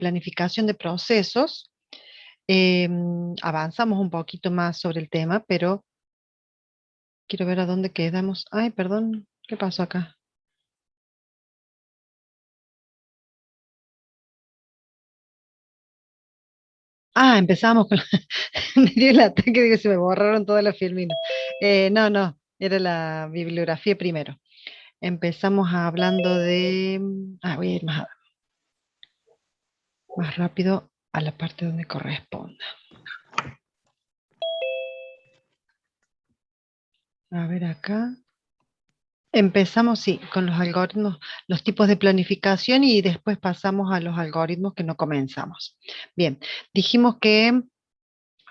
planificación de procesos. Avanzamos un poquito más sobre el tema, pero quiero ver a dónde quedamos. Ay, perdón, ¿qué pasó acá? Empezamos con... Me dio el ataque de que se me borraron todas las filminas. No, era la bibliografía primero. Empezamos hablando de... voy a ir más rápido a la parte donde corresponda. A ver acá. Empezamos, sí, con los algoritmos, los tipos de planificación y después pasamos a los algoritmos que no comenzamos. Bien, dijimos que,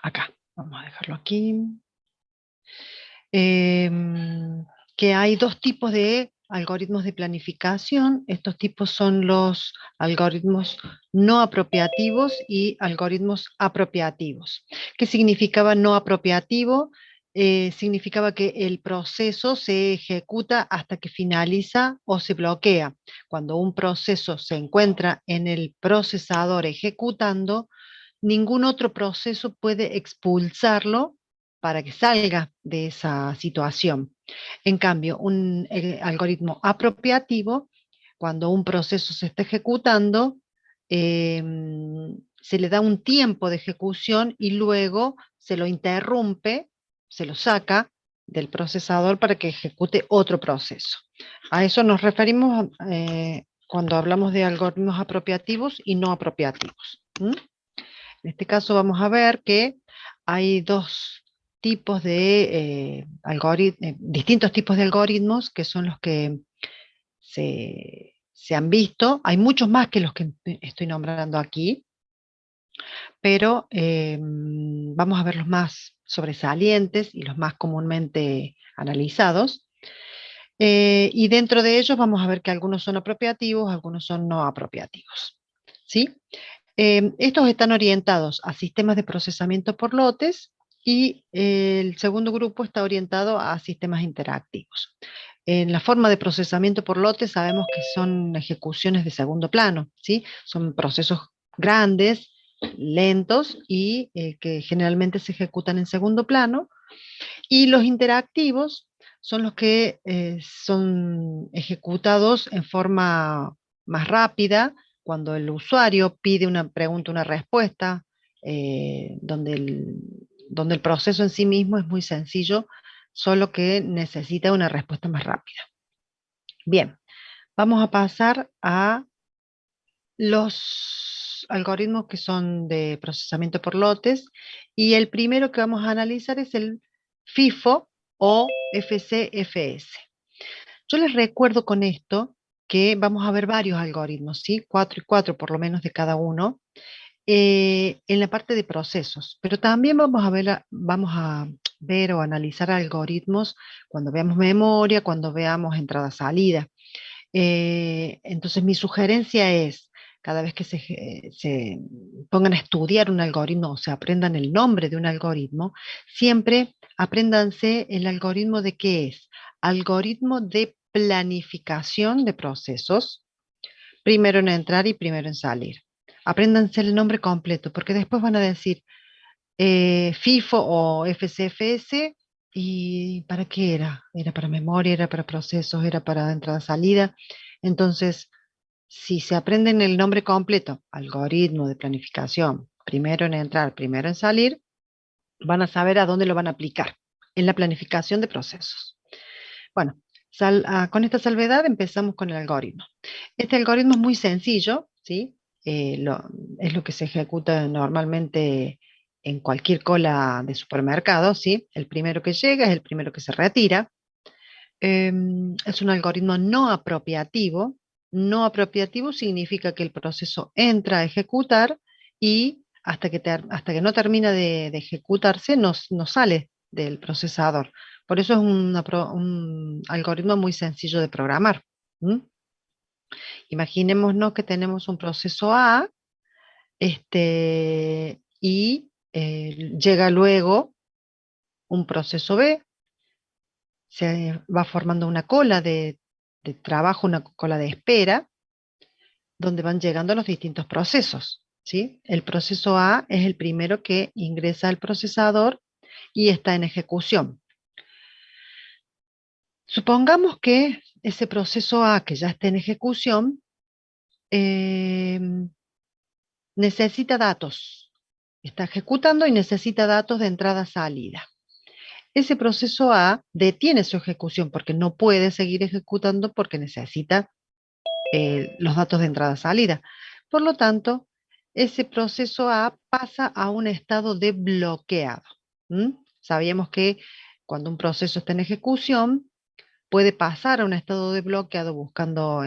acá, vamos a dejarlo aquí, que hay dos tipos de algoritmos de planificación. Estos tipos son los algoritmos no apropiativos y algoritmos apropiativos. ¿Qué significaba no apropiativo? Significaba que el proceso se ejecuta hasta que finaliza o se bloquea. Cuando un proceso se encuentra en el procesador ejecutando, ningún otro proceso puede expulsarlo para que salga de esa situación. En cambio, un algoritmo apropiativo, cuando un proceso se está ejecutando, eh, se le da un tiempo de ejecución y luego se lo interrumpe, se lo saca del procesador para que ejecute otro proceso. A eso nos referimos cuando hablamos de algoritmos apropiativos y no apropiativos. ¿Mm? En este caso vamos a ver que hay dos tipos de distintos tipos de algoritmos que son los que se han visto. Hay muchos más que los que estoy nombrando aquí, pero vamos a ver los más sobresalientes y los más comúnmente analizados. Y dentro de ellos vamos a ver que algunos son apropiativos, algunos son no apropiativos. ¿Sí? Estos están orientados a sistemas de procesamiento por lotes y el segundo grupo está orientado a sistemas interactivos. En la forma de procesamiento por lotes sabemos que son ejecuciones de segundo plano, ¿sí? Son procesos grandes, lentos y que generalmente se ejecutan en segundo plano. Y los interactivos son los que son ejecutados en forma más rápida, cuando el usuario pide una pregunta, una respuesta, donde el proceso en sí mismo es muy sencillo, solo que necesita una respuesta más rápida. Bien, vamos a pasar a los algoritmos que son de procesamiento por lotes, y el primero que vamos a analizar es el FIFO o FCFS. Yo les recuerdo con esto que vamos a ver varios algoritmos, ¿sí? 4 y 4 por lo menos de cada uno, en la parte de procesos, pero también vamos a ver o analizar algoritmos cuando veamos memoria, cuando veamos entrada-salida. Entonces mi sugerencia es, cada vez que se pongan a estudiar un algoritmo o se aprendan el nombre de un algoritmo, siempre apréndanse el algoritmo de qué es. Algoritmo de planificación de procesos, primero en entrar y primero en salir. Apréndanse el nombre completo, porque después van a decir FIFO o FCFS, ¿y para qué era? ¿Era para memoria? ¿Era para procesos? ¿Era para entrada-salida? Entonces, si se aprenden el nombre completo, algoritmo de planificación, primero en entrar, primero en salir, van a saber a dónde lo van a aplicar en la planificación de procesos. Bueno, con esta salvedad empezamos con el algoritmo. Este algoritmo es muy sencillo, ¿sí? Es lo que se ejecuta normalmente en cualquier cola de supermercado, ¿sí? El primero que llega es el primero que se retira. Es un algoritmo no apropiativo. No apropiativo significa que el proceso entra a ejecutar y hasta que no termina de ejecutarse no sale del procesador. Por eso es un algoritmo muy sencillo de programar. ¿Mm? Imaginémonos que tenemos un proceso A, y llega luego un proceso B, se va formando una cola de trabajo, una cola de espera. donde van llegando los distintos procesos, ¿sí? El proceso A es el primero que ingresa al procesador y está en ejecución. Supongamos que ese proceso A que ya está en ejecución necesita datos. Está ejecutando y necesita datos de entrada-salida. Ese proceso A detiene su ejecución porque no puede seguir ejecutando porque necesita los datos de entrada-salida. Por lo tanto, ese proceso A pasa a un estado de bloqueado. Sabíamos que cuando un proceso está en ejecución, puede pasar a un estado de bloqueado buscando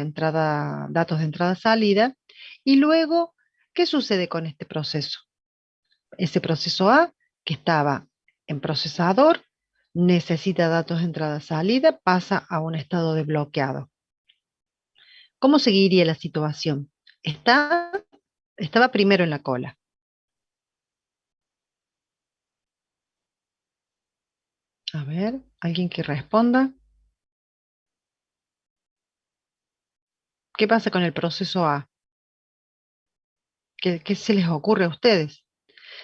datos de entrada-salida. Y luego, ¿qué sucede con este proceso? Ese proceso A, que estaba en procesador, necesita datos de entrada-salida, pasa a un estado de bloqueado. ¿Cómo seguiría la situación? Estaba primero en la cola. A ver, alguien que responda. ¿Qué pasa con el proceso A? ¿Qué se les ocurre a ustedes?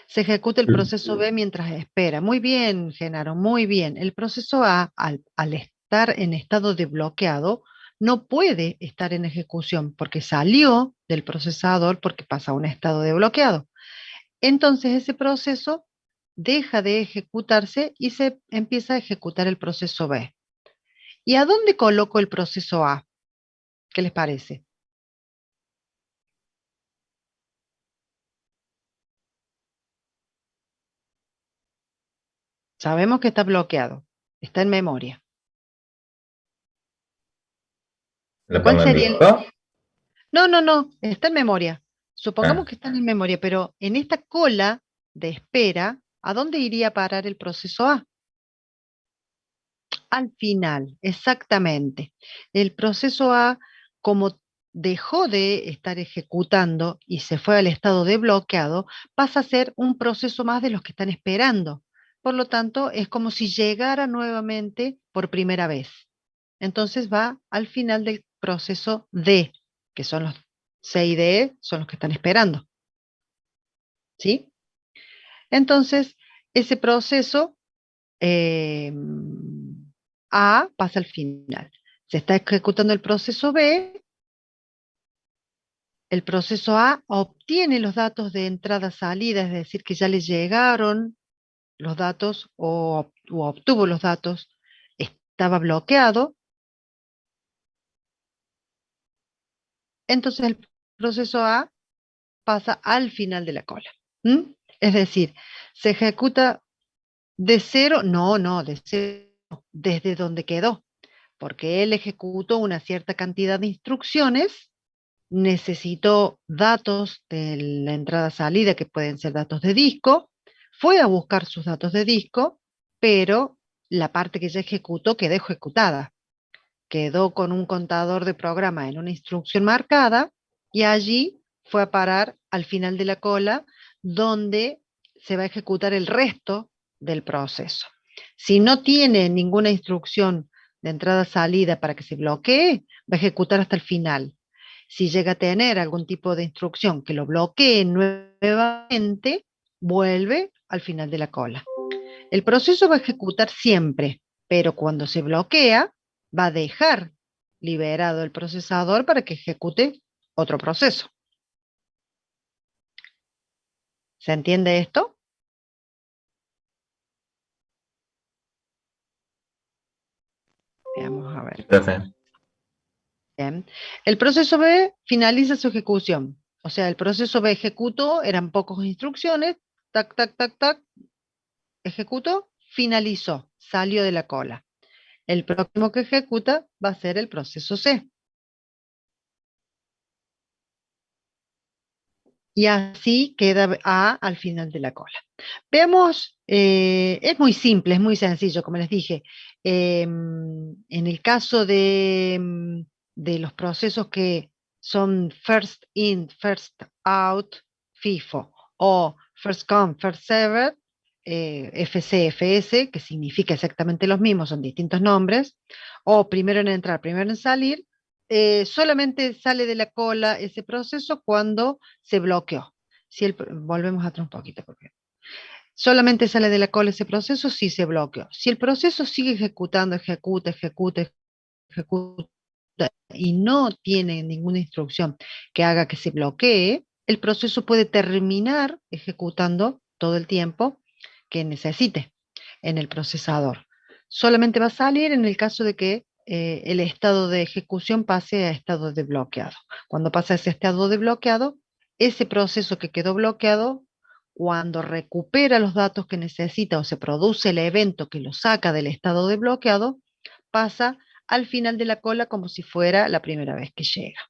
Se ejecuta el proceso B mientras espera. Muy bien, Genaro, muy bien. El proceso A, al estar en estado de bloqueado, no puede estar en ejecución porque salió del procesador porque pasa a un estado de bloqueado. Entonces ese proceso deja de ejecutarse y se empieza a ejecutar el proceso B. ¿Y a dónde coloco el proceso A? ¿Qué les parece? Sabemos que está bloqueado, está en memoria. ¿Lo ¿Cuál pongo en sería disco? No, no, no, está en memoria. Supongamos Ah, que está en memoria, pero en esta cola de espera, ¿a dónde iría a parar el proceso A? Al final, exactamente. El proceso A, como dejó de estar ejecutando y se fue al estado de bloqueado, pasa a ser un proceso más de los que están esperando. Por lo tanto, es como si llegara nuevamente por primera vez. Entonces va al final del proceso D, que son los C y D, son los que están esperando. ¿Sí? Entonces, ese proceso eh, A pasa al final. Se está ejecutando el proceso B, el proceso A obtiene los datos de entrada-salida, es decir, que ya le llegaron los datos o obtuvo los datos, estaba bloqueado, entonces el proceso A pasa al final de la cola. ¿Mm? Es decir, se ejecuta de cero, no, de cero, desde donde quedó, porque él ejecutó una cierta cantidad de instrucciones, necesitó datos de la entrada-salida, que pueden ser datos de disco, fue a buscar sus datos de disco, pero la parte que ya ejecutó quedó ejecutada, quedó con un contador de programa en una instrucción marcada y allí fue a parar al final de la cola donde se va a ejecutar el resto del proceso. Si no tiene ninguna instrucción de entrada-salida para que se bloquee, va a ejecutar hasta el final. Si llega a tener algún tipo de instrucción que lo bloquee nuevamente, vuelve al final de la cola. El proceso va a ejecutar siempre, pero cuando se bloquea, va a dejar liberado el procesador para que ejecute otro proceso. ¿Se entiende esto? Veamos a ver. profe. Bien. El proceso B finaliza su ejecución. O sea, el proceso B ejecutó, eran pocas instrucciones, tac, tac, tac, tac, ejecutó, finalizó, salió de la cola. El próximo que ejecuta va a ser el proceso C. Y así queda A al final de la cola. Veamos, es muy simple, es muy sencillo, como les dije. En el caso de los procesos que son first in, first out, FIFO, o first come, first served, FCFS, que significa exactamente los mismos, son distintos nombres, o primero en entrar, primero en salir, solamente sale de la cola ese proceso cuando se bloqueó. Volvemos atrás un poquito, porque solamente sale de la cola ese proceso si se bloqueó. Si el proceso sigue ejecutando, ejecuta y no tiene ninguna instrucción que haga que se bloquee, el proceso puede terminar ejecutando todo el tiempo que necesite en el procesador. Solamente va a salir en el caso de que el estado de ejecución pase a estado de bloqueado. Cuando pasa ese estado de bloqueado, ese proceso que quedó bloqueado, cuando recupera los datos que necesita o se produce el evento que lo saca del estado de bloqueado, pasa al final de la cola como si fuera la primera vez que llega.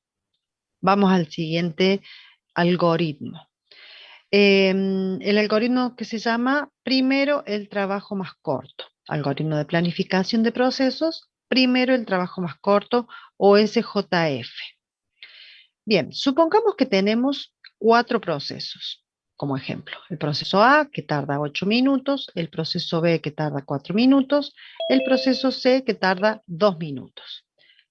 Vamos al siguiente algoritmo. El algoritmo que se llama primero el trabajo más corto. Algoritmo de planificación de procesos, primero el trabajo más corto o SJF. Bien, supongamos que tenemos 4 procesos. Como ejemplo, el proceso A que tarda 8 minutos, el proceso B que tarda 4 minutos, el proceso C que tarda 2 minutos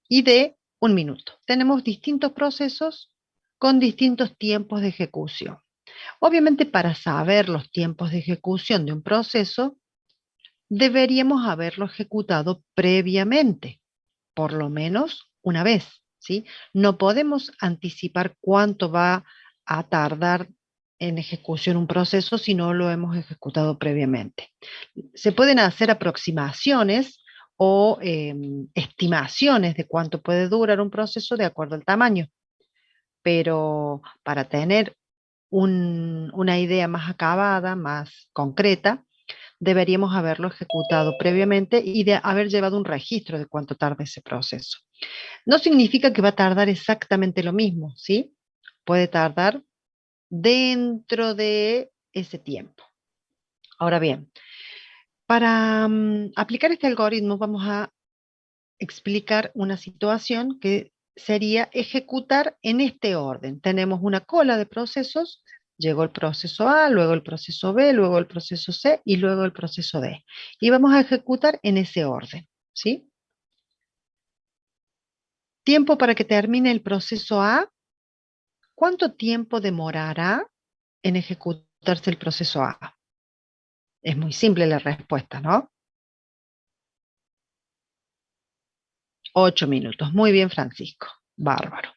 y D 1 minuto. Tenemos distintos procesos con distintos tiempos de ejecución. Obviamente, para saber los tiempos de ejecución de un proceso, deberíamos haberlo ejecutado previamente, por lo menos una vez, ¿sí? No podemos anticipar cuánto va a tardar en ejecución un proceso si no lo hemos ejecutado previamente. Se pueden hacer aproximaciones o estimaciones de cuánto puede durar un proceso de acuerdo al tamaño, pero para tener una idea más acabada, más concreta, deberíamos haberlo ejecutado previamente y de haber llevado un registro de cuánto tarda ese proceso. No significa que va a tardar exactamente lo mismo, ¿sí? Puede tardar dentro de ese tiempo. Ahora bien, para aplicar este algoritmo vamos a explicar una situación que sería ejecutar en este orden. Tenemos una cola de procesos, llegó el proceso A, luego el proceso B, luego el proceso C y luego el proceso D. Y vamos a ejecutar en ese orden, ¿sí? Tiempo para que termine el proceso A. ¿Cuánto tiempo demorará en ejecutarse el proceso A? Es muy simple la respuesta, ¿no? 8 minutos. Muy bien, Francisco. Bárbaro.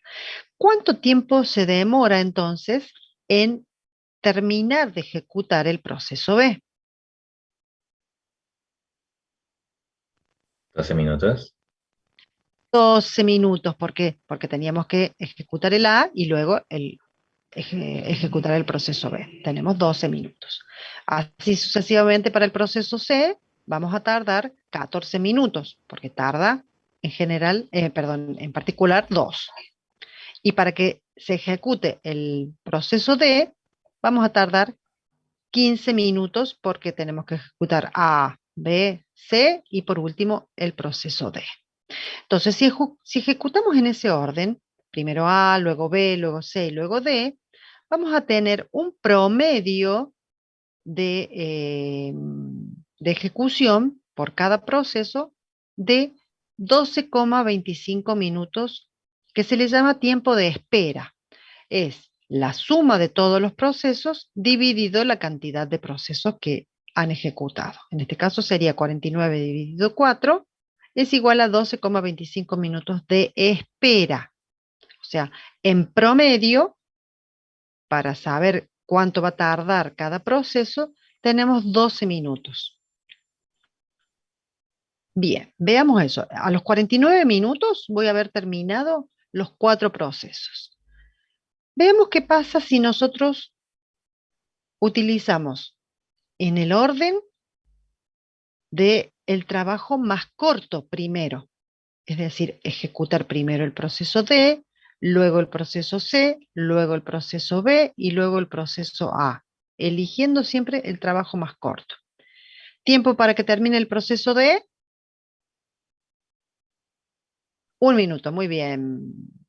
¿Cuánto tiempo se demora entonces en terminar de ejecutar el proceso B? 12 minutos. 12 minutos. ¿Por qué? Porque teníamos que ejecutar el A y luego ejecutar el proceso B. Tenemos 12 minutos. Así sucesivamente para el proceso C, vamos a tardar 14 minutos, porque tarda en general, perdón, en particular 2. Y para que se ejecute el proceso D, vamos a tardar 15 minutos porque tenemos que ejecutar A, B, C y por último el proceso D. Entonces, si ejecutamos en ese orden, primero A, luego B, luego C y luego D, vamos a tener un promedio de ejecución por cada proceso de 12,25 minutos, que se le llama tiempo de espera. Es la suma de todos los procesos dividido la cantidad de procesos que han ejecutado. En este caso sería 49 dividido 4, es igual a 12,25 minutos de espera. O sea, en promedio, para saber cuánto va a tardar cada proceso, tenemos 12 minutos. Bien, veamos eso. A los 49 minutos voy a haber terminado los 4 procesos. Veamos qué pasa si nosotros utilizamos en el orden de el trabajo más corto primero. Es decir, ejecutar primero el proceso D, luego el proceso C, luego el proceso B y luego el proceso A, eligiendo siempre el trabajo más corto. Tiempo para que termine el proceso D, 1 minuto. Muy bien,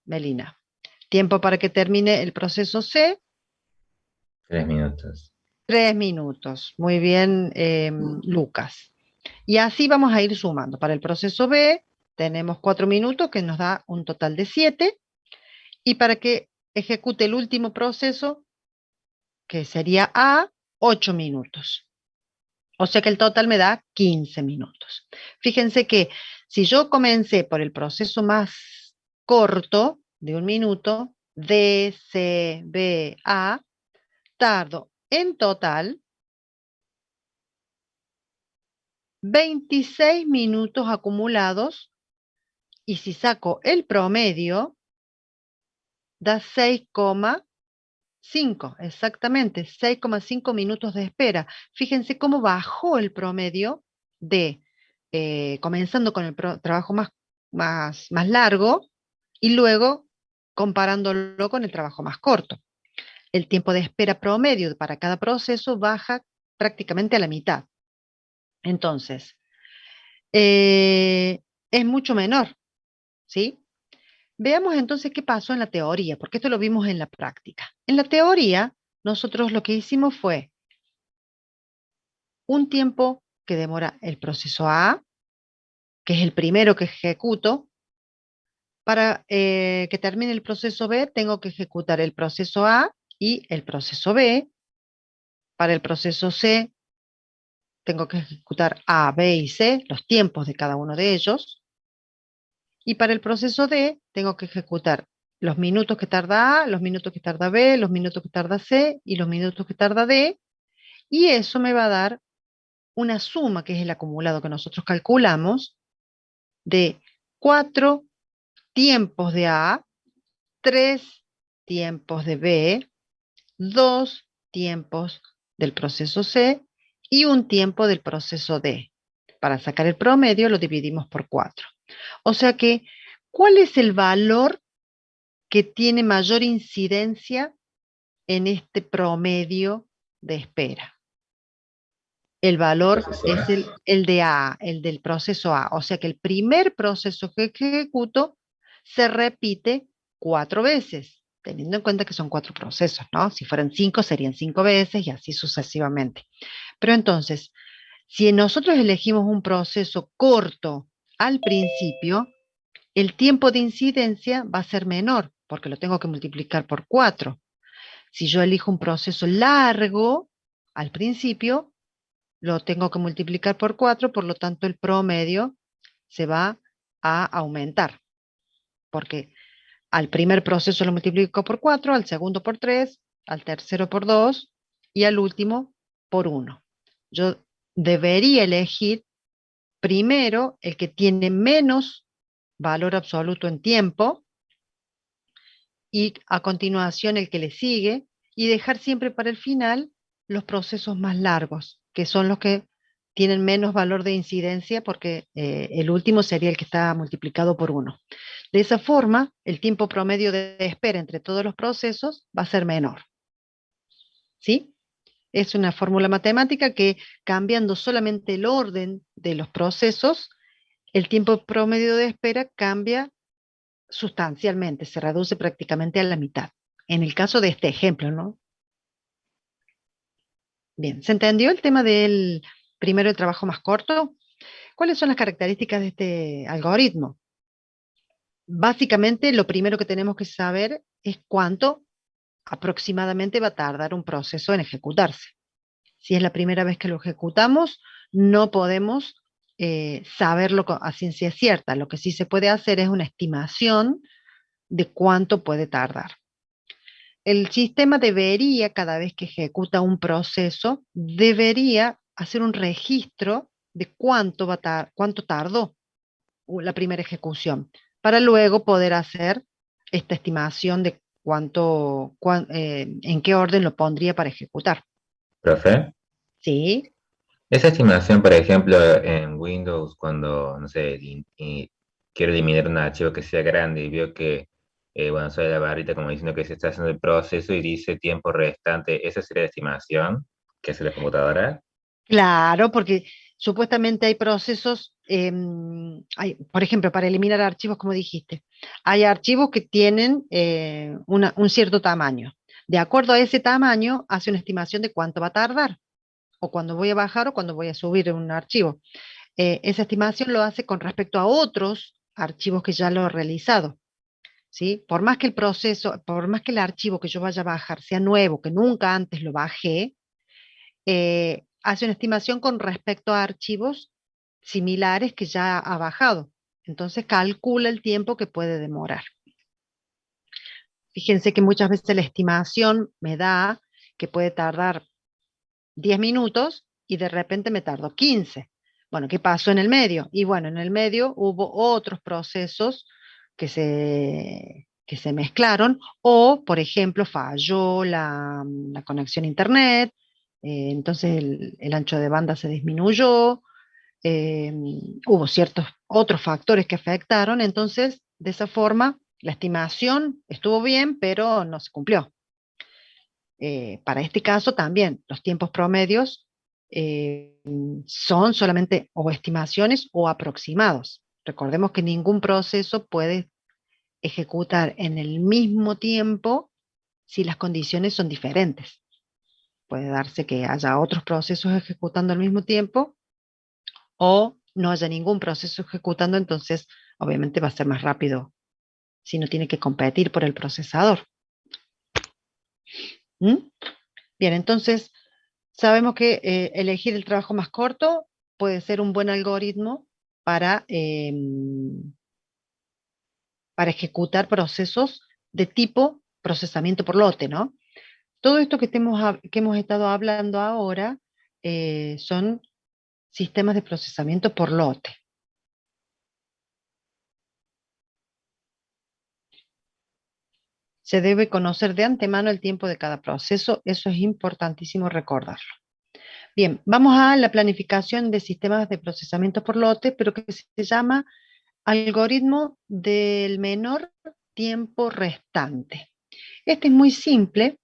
Melina. Tiempo para que termine el proceso C, 3 minutos. 3 minutos. Muy bien, Lucas. Y así vamos a ir sumando. Para el proceso B, tenemos 4 minutos que nos da un total de 7. Y para que ejecute el último proceso, que sería A, 8 minutos. O sea que el total me da 15 minutos. Fíjense que si yo comencé por el proceso más corto, de 1 minuto, D, C, B, A, tardo en total 26 minutos acumulados, y si saco el promedio, da 6,5, exactamente, 6,5 minutos de espera. Fíjense cómo bajó el promedio de comenzando con el trabajo más largo y luego comparándolo con el trabajo más corto. El tiempo de espera promedio para cada proceso baja prácticamente a la mitad. Entonces, es mucho menor, ¿sí? Veamos entonces qué pasó en la teoría, porque esto lo vimos en la práctica. En la teoría, nosotros lo que hicimos fue un tiempo que demora el proceso A, que es el primero que ejecuto. Para que termine el proceso B, tengo que ejecutar el proceso A y el proceso B. Para el proceso C, tengo que ejecutar A, B y C, los tiempos de cada uno de ellos. Y para el proceso D, tengo que ejecutar los minutos que tarda A, los minutos que tarda B, los minutos que tarda C y los minutos que tarda D. Y eso me va a dar una suma, que es el acumulado que nosotros calculamos, de 4 tiempos de A, 3 tiempos de B, 2 tiempos del proceso C y un tiempo del proceso D. Para sacar el promedio lo dividimos por 4. O sea que, ¿cuál es el valor que tiene mayor incidencia en este promedio de espera? El valor Proceso es A. el de A, el del proceso A. O sea que el primer proceso que ejecuto se repite 4 veces, teniendo en cuenta que son 4 procesos, ¿no? Si fueran 5, serían 5 veces y así sucesivamente. Pero entonces, si nosotros elegimos un proceso corto al principio, el tiempo de incidencia va a ser menor, porque lo tengo que multiplicar por 4. Si yo elijo un proceso largo al principio, lo tengo que multiplicar por 4, por lo tanto el promedio se va a aumentar, porque al primer proceso lo multiplico por 4, al segundo por 3, al tercero por 2 y al último por 1. Yo debería elegir primero el que tiene menos valor absoluto en tiempo y a continuación el que le sigue, y dejar siempre para el final los procesos más largos, que son los que tienen menos valor de incidencia, porque el último sería el que está multiplicado por 1. De esa forma, el tiempo promedio de espera entre todos los procesos va a ser menor. ¿Sí? Es una fórmula matemática que, cambiando solamente el orden de los procesos, el tiempo promedio de espera cambia sustancialmente, se reduce prácticamente a la mitad. En el caso de este ejemplo, ¿no? Bien, ¿se entendió el tema del primero el trabajo más corto? ¿Cuáles son las características de este algoritmo? Básicamente, lo primero que tenemos que saber es cuánto aproximadamente va a tardar un proceso en ejecutarse. Si es la primera vez que lo ejecutamos, no podemos saberlo a ciencia cierta. Lo que sí se puede hacer es una estimación de cuánto puede tardar. El sistema debería, cada vez que ejecuta un proceso, debería hacer un registro de cuánto tardó la primera ejecución, para luego poder hacer esta estimación de en qué orden lo pondría para ejecutar. Profe, ¿Sí? esa estimación, por ejemplo, en Windows, cuando, no sé, quiero eliminar un archivo que sea grande y veo que, bueno, sale la barrita como diciendo que se está haciendo el proceso y dice tiempo restante, ¿esa sería la estimación que hace la computadora? Claro, porque supuestamente hay procesos, por ejemplo, para eliminar archivos, como dijiste, hay archivos que tienen un cierto tamaño. De acuerdo a ese tamaño, hace una estimación de cuánto va a tardar, o cuando voy a bajar o cuando voy a subir un archivo. Esa estimación lo hace con respecto a otros archivos que ya lo he realizado, ¿sí? Por más que el proceso, por más que el archivo que yo vaya a bajar sea nuevo, que nunca antes lo bajé, hace una estimación con respecto a archivos similares que ya ha bajado. Entonces calcula el tiempo que puede demorar. Fíjense que muchas veces la estimación me da que puede tardar 10 minutos y de repente me tardó 15. Bueno, ¿qué pasó en el medio? Y bueno, en el medio hubo otros procesos que se mezclaron o, por ejemplo, falló la conexión a internet, entonces el ancho de banda se disminuyó, eh, hubo ciertos otros factores que afectaron, entonces de esa forma la estimación estuvo bien, pero no se cumplió. Para este caso también los tiempos promedios son solamente o estimaciones o aproximados. Recordemos que ningún proceso puede ejecutar en el mismo tiempo si las condiciones son diferentes. Puede darse que haya otros procesos ejecutando al mismo tiempo o no haya ningún proceso ejecutando, entonces obviamente va a ser más rápido si no tiene que competir por el procesador. ¿Mm? Bien, entonces sabemos que elegir el trabajo más corto puede ser un buen algoritmo para ejecutar procesos de tipo procesamiento por lote, ¿no? Todo esto que hemos estado hablando ahora son sistemas de procesamiento por lote. Se debe conocer de antemano el tiempo de cada proceso, eso es importantísimo recordarlo. Bien, vamos a la planificación de sistemas de procesamiento por lote, pero que se llama algoritmo del menor tiempo restante. Este es muy simple.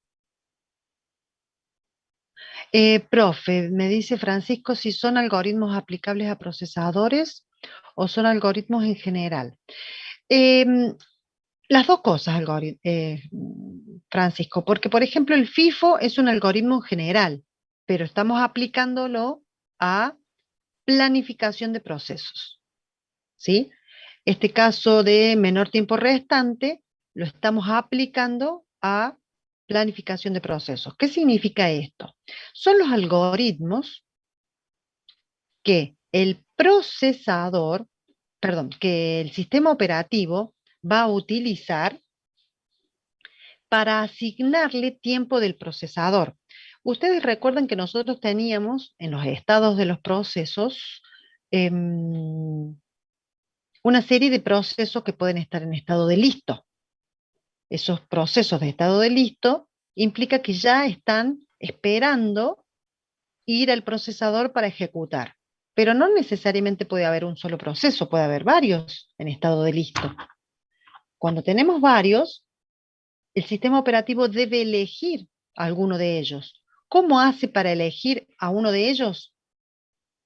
Profe, me dice Francisco si son algoritmos aplicables a procesadores o son algoritmos en general. Em, las dos cosas, Francisco, porque por ejemplo el FIFO es un algoritmo en general, pero estamos aplicándolo a planificación de procesos, ¿sí? Este caso de menor tiempo restante lo estamos aplicando a planificación de procesos. ¿Qué significa esto? Son los algoritmos que el procesador, perdón, que el sistema operativo va a utilizar para asignarle tiempo del procesador. Ustedes recuerdan que nosotros teníamos en los estados de los procesos una serie de procesos que pueden estar en estado de listo. Esos procesos de estado de listo implica que ya están esperando ir al procesador para ejecutar. Pero no necesariamente puede haber un solo proceso, puede haber varios en estado de listo. Cuando tenemos varios, el sistema operativo debe elegir a alguno de ellos. ¿Cómo hace para elegir a uno de ellos?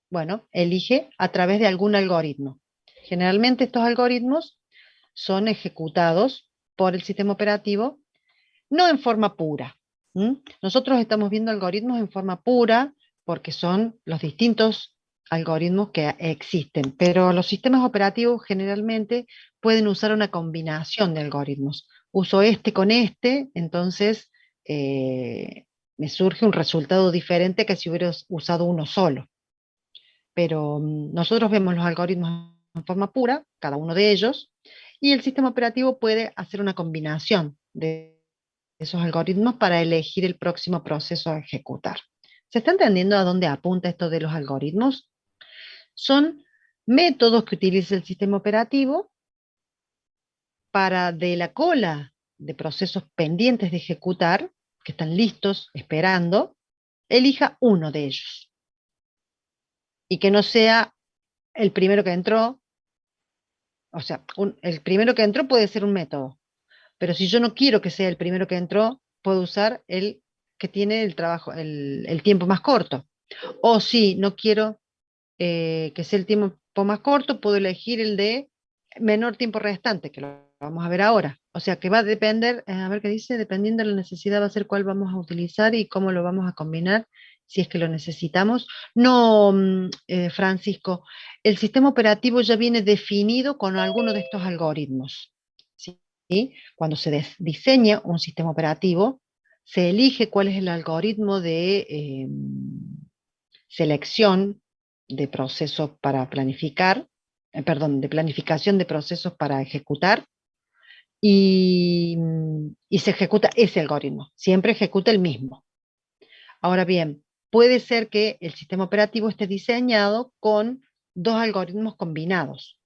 Bueno, elige a través de algún algoritmo. Generalmente estos algoritmos son ejecutados por el sistema operativo, no en forma pura. Nosotros estamos viendo algoritmos en forma pura porque son los distintos algoritmos que existen, pero los sistemas operativos generalmente pueden usar una combinación de algoritmos. Uso este con este, entonces me surge un resultado diferente que si hubiera usado uno solo. Pero nosotros vemos los algoritmos en forma pura, cada uno de ellos, y el sistema operativo puede hacer una combinación de esos algoritmos para elegir el próximo proceso a ejecutar. ¿Se está entendiendo a dónde apunta esto de los algoritmos? Son métodos que utiliza el sistema operativo para de la cola de procesos pendientes de ejecutar, que están listos, esperando, elija uno de ellos. Y que no sea el primero que entró, o sea, el primero que entró puede ser un método, pero si yo no quiero que sea el primero que entró, puedo usar el que tiene el trabajo, el tiempo más corto. O si no quiero que sea el tiempo más corto, puedo elegir el de menor tiempo restante, que lo vamos a ver ahora. O sea que va a depender, a ver qué dice, dependiendo de la necesidad va a ser cuál vamos a utilizar y cómo lo vamos a combinar si es que lo necesitamos. No, Francisco, el sistema operativo ya viene definido con alguno de estos algoritmos. ¿Sí? Cuando se diseña un sistema operativo, se elige cuál es el algoritmo de selección de procesos para planificar, perdón, de planificación de procesos para ejecutar, y se ejecuta ese algoritmo, siempre ejecuta el mismo. Ahora bien, puede ser que el sistema operativo esté diseñado con dos algoritmos combinados.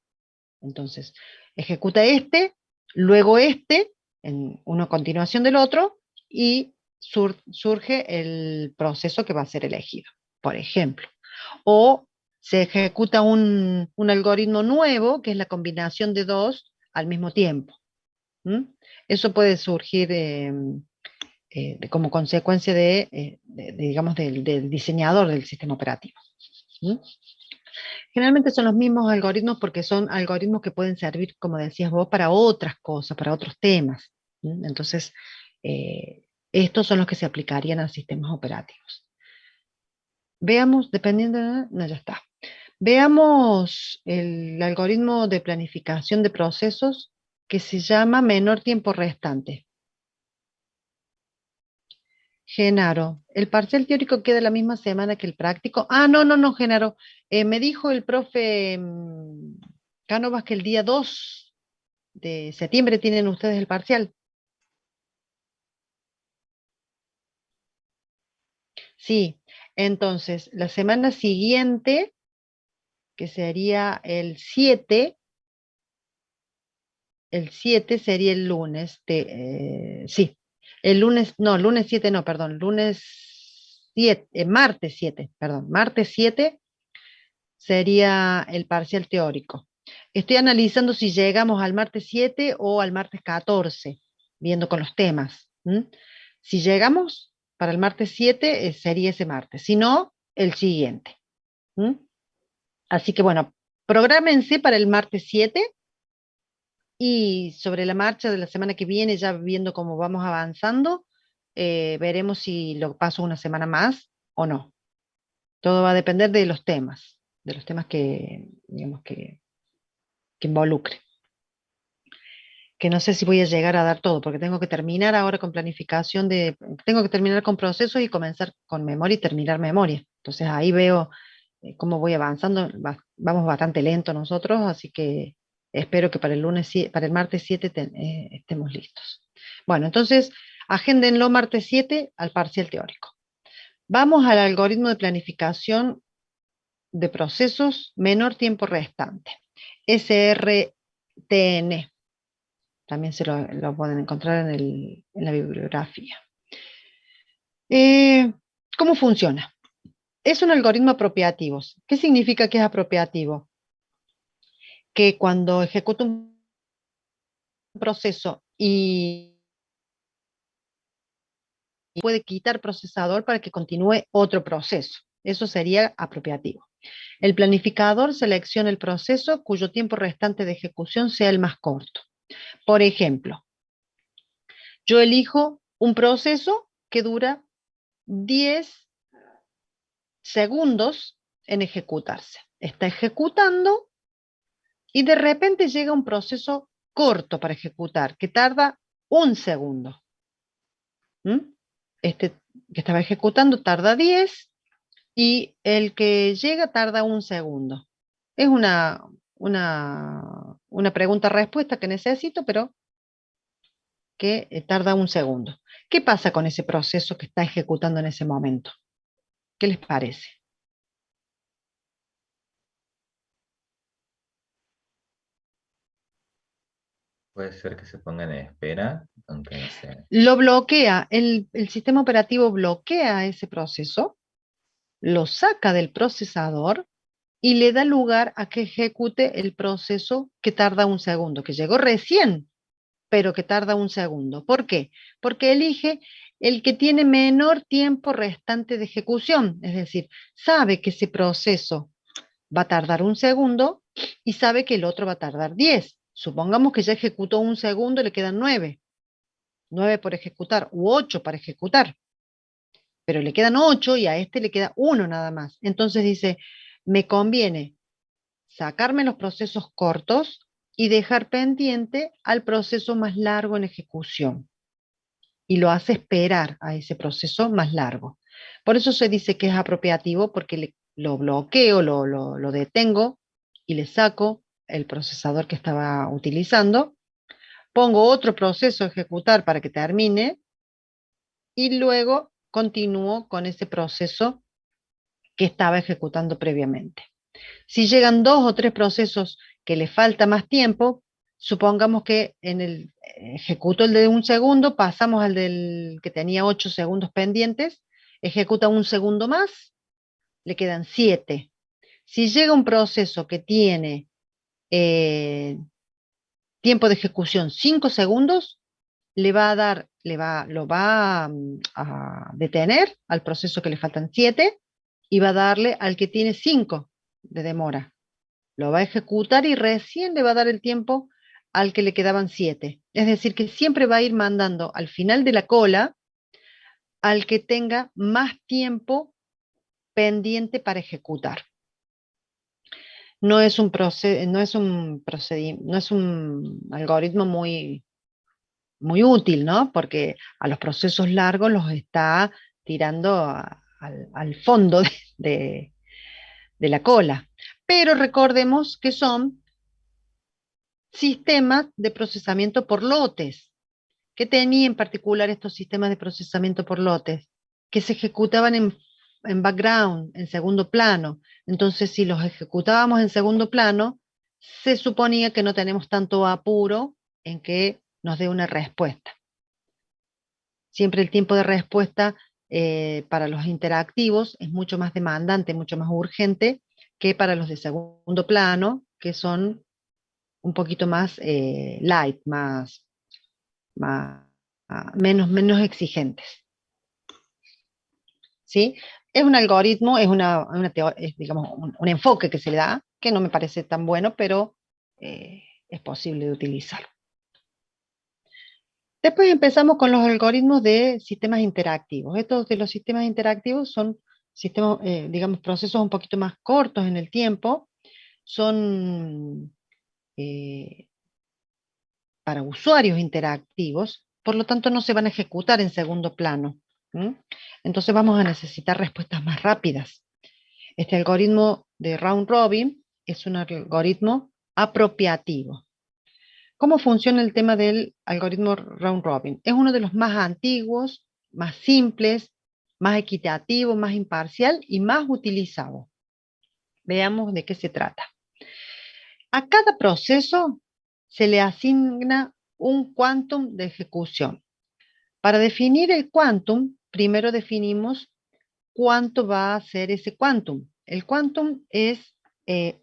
Entonces, ejecuta este, luego este, en uno a continuación del otro, y surge el proceso que va a ser elegido, por ejemplo. O se ejecuta un algoritmo nuevo, que es la combinación de dos al mismo tiempo. Eso puede surgir como consecuencia digamos, del diseñador del sistema operativo. Generalmente son los mismos algoritmos porque son algoritmos que pueden servir, como decías vos, para otras cosas, para otros temas. Entonces, estos son los que se aplicarían a sistemas operativos. Veamos, dependiendo de... No, ya está. Veamos el algoritmo de planificación de procesos que se llama menor tiempo restante. Genaro, ¿el parcial teórico queda la misma semana que el práctico? Ah, no, Genaro. Me dijo el profe Cánovas que el día 2 de septiembre tienen ustedes el parcial. Sí, entonces la semana siguiente, que sería el 7 sería el lunes, sí, el lunes, no, lunes 7 no, perdón, lunes 7, martes 7, perdón, martes 7 sería el parcial teórico. Estoy analizando si llegamos al martes 7 o al martes 14, viendo con los temas. Si llegamos para el martes 7, sería ese martes, si no, el siguiente. Así que bueno, prográmense para el martes 7 y sobre la marcha de la semana que viene, ya viendo cómo vamos avanzando, veremos si lo paso una semana más o no. Todo va a depender de los temas que, digamos, que involucre. Que no sé si voy a llegar a dar todo, porque tengo que terminar ahora con planificación tengo que terminar con procesos y comenzar con memoria y terminar memoria. Entonces ahí veo cómo voy avanzando. Vamos bastante lento nosotros, así que espero que para el para el martes 7 estemos listos. Bueno, entonces agéndenlo martes 7 al parcial teórico. Vamos al algoritmo de planificación de procesos menor tiempo restante. SRTN. También lo pueden encontrar en la bibliografía. ¿Cómo funciona? Es un algoritmo apropiativo. ¿Qué significa que es apropiativo? Que cuando ejecuta un proceso y puede quitar procesador para que continúe otro proceso. Eso sería apropiativo. El planificador selecciona el proceso cuyo tiempo restante de ejecución sea el más corto. Por ejemplo, yo elijo un proceso que dura 10 segundos en ejecutarse. Está ejecutando y de repente llega un proceso corto para ejecutar que tarda un segundo. Este que estaba ejecutando tarda 10 y el que llega tarda un segundo. Es una pregunta-respuesta que necesito, pero que tarda un segundo. ¿Qué pasa con ese proceso que está ejecutando en ese momento? ¿Qué les parece? Puede ser que se pongan en espera, aunque no sé. Lo bloquea, el sistema operativo bloquea ese proceso, lo saca del procesador y le da lugar a que ejecute el proceso que tarda un segundo, que llegó recién, pero que tarda un segundo. ¿Por qué? Porque elige el que tiene menor tiempo restante de ejecución, es decir, sabe que ese proceso va a tardar un segundo y sabe que el otro va a tardar 10. Supongamos que ya ejecutó un segundo y le quedan 9. 9 por ejecutar u 8 para ejecutar. pero le quedan 8 y a este le queda 1 nada más. Entonces dice, me conviene sacarme los procesos cortos y dejar pendiente al proceso más largo en ejecución. Y lo hace esperar a ese proceso más largo. Por eso se dice que es apropiativo, porque lo bloqueo, lo detengo y le saco el procesador que estaba utilizando, pongo otro proceso a ejecutar para que termine y luego continúo con ese proceso que estaba ejecutando previamente. Si llegan 2 o 3 procesos que le falta más tiempo, supongamos que en el ejecuto el de 1 segundo, pasamos al del que tenía 8 segundos pendientes, ejecuta 1 segundo más, le quedan 7. Si llega un proceso que tiene tiempo de ejecución 5 segundos, le va a dar, lo va a detener al proceso que le faltan 7 y va a darle al que tiene 5 de demora. Lo va a ejecutar y recién le va a dar el tiempo al que le quedaban 7. Es decir, que siempre va a ir mandando al final de la cola al que tenga más tiempo pendiente para ejecutar. No es un algoritmo muy, muy útil, ¿no? Porque a los procesos largos los está tirando al fondo de la cola. Pero recordemos que son sistemas de procesamiento por lotes. ¿Qué tenía en particular estos sistemas de procesamiento por lotes? Que se ejecutaban en background, en segundo plano. Entonces, si los ejecutábamos en segundo plano, se suponía que no tenemos tanto apuro en que nos dé una respuesta. Siempre el tiempo de respuesta para los interactivos es mucho más demandante, mucho más urgente que para los de segundo plano, que son un poquito más light, menos exigentes. ¿Sí? Es un algoritmo, es digamos, un enfoque que se le da, que no me parece tan bueno, pero es posible de utilizar. Después empezamos con los algoritmos de sistemas interactivos. Estos de los sistemas interactivos son sistemas, digamos, procesos un poquito más cortos en el tiempo, son para usuarios interactivos, por lo tanto no se van a ejecutar en segundo plano. Entonces vamos a necesitar respuestas más rápidas. Este algoritmo de round robin es un algoritmo apropiativo. ¿Cómo funciona el tema del algoritmo round robin? Es uno de los más antiguos, más simples, más equitativo, más imparcial y más utilizado. Veamos de qué se trata. A cada proceso se le asigna un quantum de ejecución. Para definir el quantum, primero definimos cuánto va a ser ese quantum. El quantum es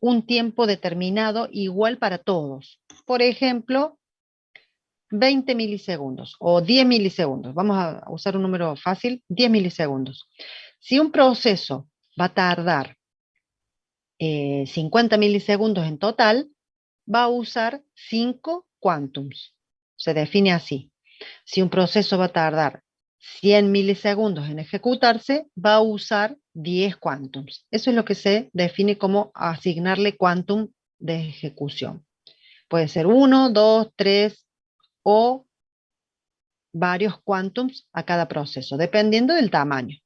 un tiempo determinado igual para todos. Por ejemplo, 20 milisegundos o 10 milisegundos. Vamos a usar un número fácil, 10 milisegundos. Si un proceso va a tardar 50 milisegundos en total, va a usar 5 quantums. Se define así. Si un proceso va a tardar 100 milisegundos en ejecutarse, va a usar 10 quantums. Eso es lo que se define como asignarle quantum de ejecución. Puede ser 1, 2, 3 o varios quantums a cada proceso, dependiendo del tamaño.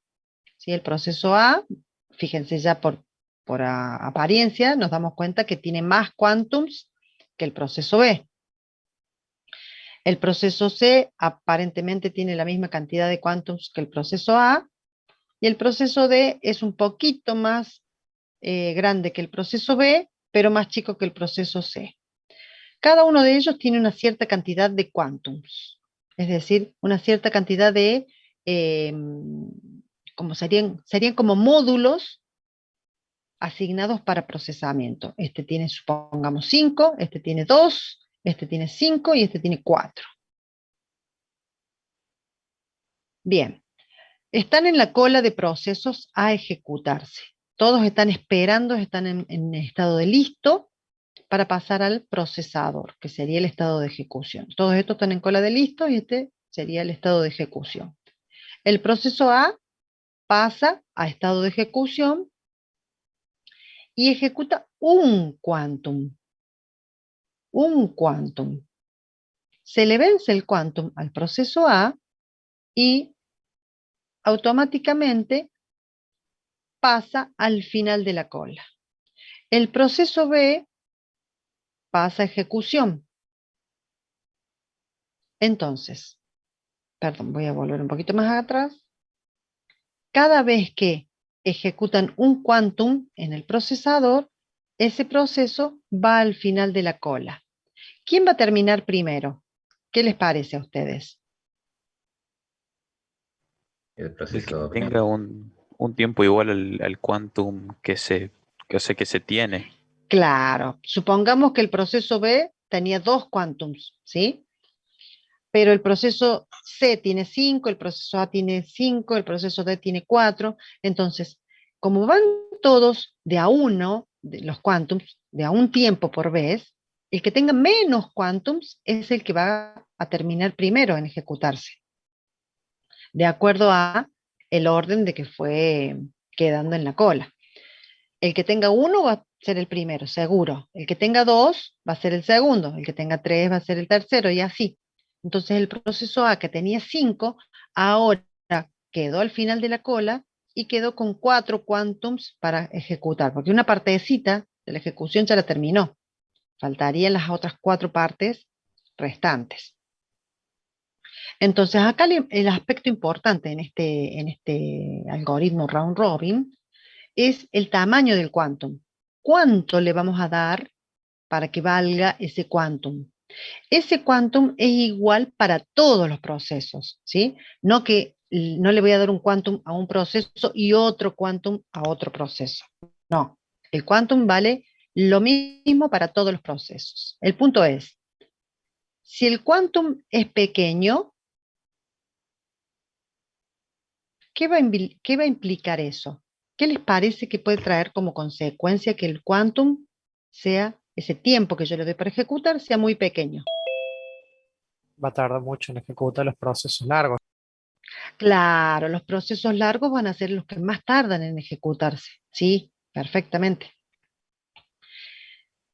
Si el proceso A, fíjense ya por apariencia, nos damos cuenta que tiene más quantums que el proceso B. El proceso C aparentemente tiene la misma cantidad de quantums que el proceso A, y el proceso D es un poquito más grande que el proceso B, pero más chico que el proceso C. Cada uno de ellos tiene una cierta cantidad de quantums, es decir, una cierta cantidad de, como serían como módulos asignados para procesamiento. Este tiene, supongamos, 5, este tiene 2, este tiene 5 y este tiene 4. Bien, están en la cola de procesos a ejecutarse. Todos están esperando, están en estado de listo para pasar al procesador, que sería el estado de ejecución. Todos estos están en cola de listo y este sería el estado de ejecución. El proceso A pasa a estado de ejecución y ejecuta un quantum. Un quantum. Se le vence el quantum al proceso A y automáticamente pasa al final de la cola. El proceso B pasa a ejecución. Entonces, perdón, voy a volver un poquito más atrás. Cada vez que ejecutan un quantum en el procesador, ese proceso va al final de la cola. ¿Quién va a terminar primero? ¿Qué les parece a ustedes? El El que proceso B. tenga un tiempo igual al quantum que se tiene. Claro, supongamos que el proceso B tenía 2 quantums, ¿sí? Pero el proceso C tiene 5, el proceso A tiene 5, el proceso D tiene 4. Entonces, como van todos de a uno, de los quantums, de a un tiempo por vez, el que tenga menos quantums es el que va a terminar primero en ejecutarse, de acuerdo a el orden de que fue quedando en la cola. El que tenga uno va a ser el primero, seguro. El que tenga dos va a ser el segundo. El que tenga tres va a ser el tercero y así. Entonces el proceso A que tenía 5, ahora quedó al final de la cola y quedó con 4 quantums para ejecutar, porque una partecita de la ejecución ya la terminó. Faltarían las otras 4 partes restantes. Entonces acá el aspecto importante en este algoritmo round robin es el tamaño del quantum. ¿Cuánto le vamos a dar para que valga ese quantum? Ese quantum es igual para todos los procesos, ¿sí? No que no le voy a dar un quantum a un proceso y otro quantum a otro proceso. No, el quantum vale lo mismo para todos los procesos. El punto es, si el quantum es pequeño, ¿qué va a implicar eso? ¿Qué les parece que puede traer como consecuencia que el quantum sea, ese tiempo que yo le doy para ejecutar, sea muy pequeño? Va a tardar mucho en ejecutar los procesos largos. Claro, los procesos largos van a ser los que más tardan en ejecutarse. Sí, perfectamente.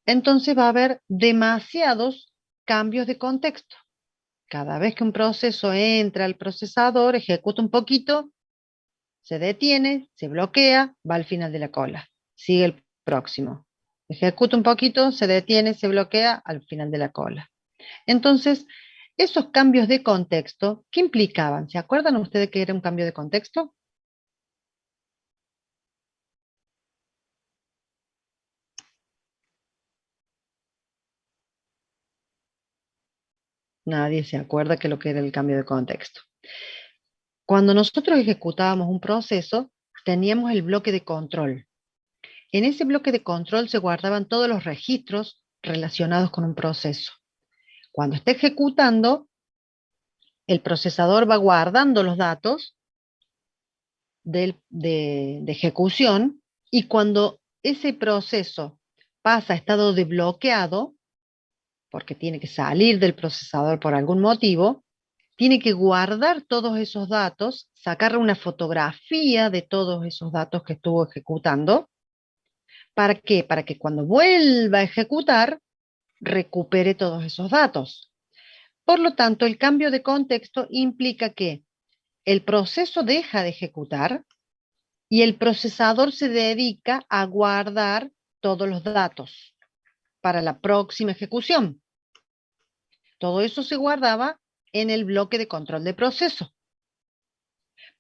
Entonces va a haber demasiados cambios de contexto. Cada vez que un proceso entra al procesador, ejecuta un poquito, se detiene, se bloquea, va al final de la cola. Sigue el próximo. Ejecuta un poquito, se detiene, se bloquea, al final de la cola. Entonces, esos cambios de contexto, ¿qué implicaban? ¿Se acuerdan ustedes que era un cambio de contexto? Nadie se acuerda que lo que era el cambio de contexto. Cuando nosotros ejecutábamos un proceso, teníamos el bloque de control. En ese bloque de control se guardaban todos los registros relacionados con un proceso. Cuando está ejecutando, el procesador va guardando los datos de ejecución y cuando ese proceso pasa a estado de bloqueado, porque tiene que salir del procesador por algún motivo, tiene que guardar todos esos datos, sacarle una fotografía de todos esos datos que estuvo ejecutando. ¿Para qué? Para que cuando vuelva a ejecutar, recupere todos esos datos. Por lo tanto, el cambio de contexto implica que el proceso deja de ejecutar y el procesador se dedica a guardar todos los datos para la próxima ejecución. Todo eso se guardaba en el bloque de control de proceso.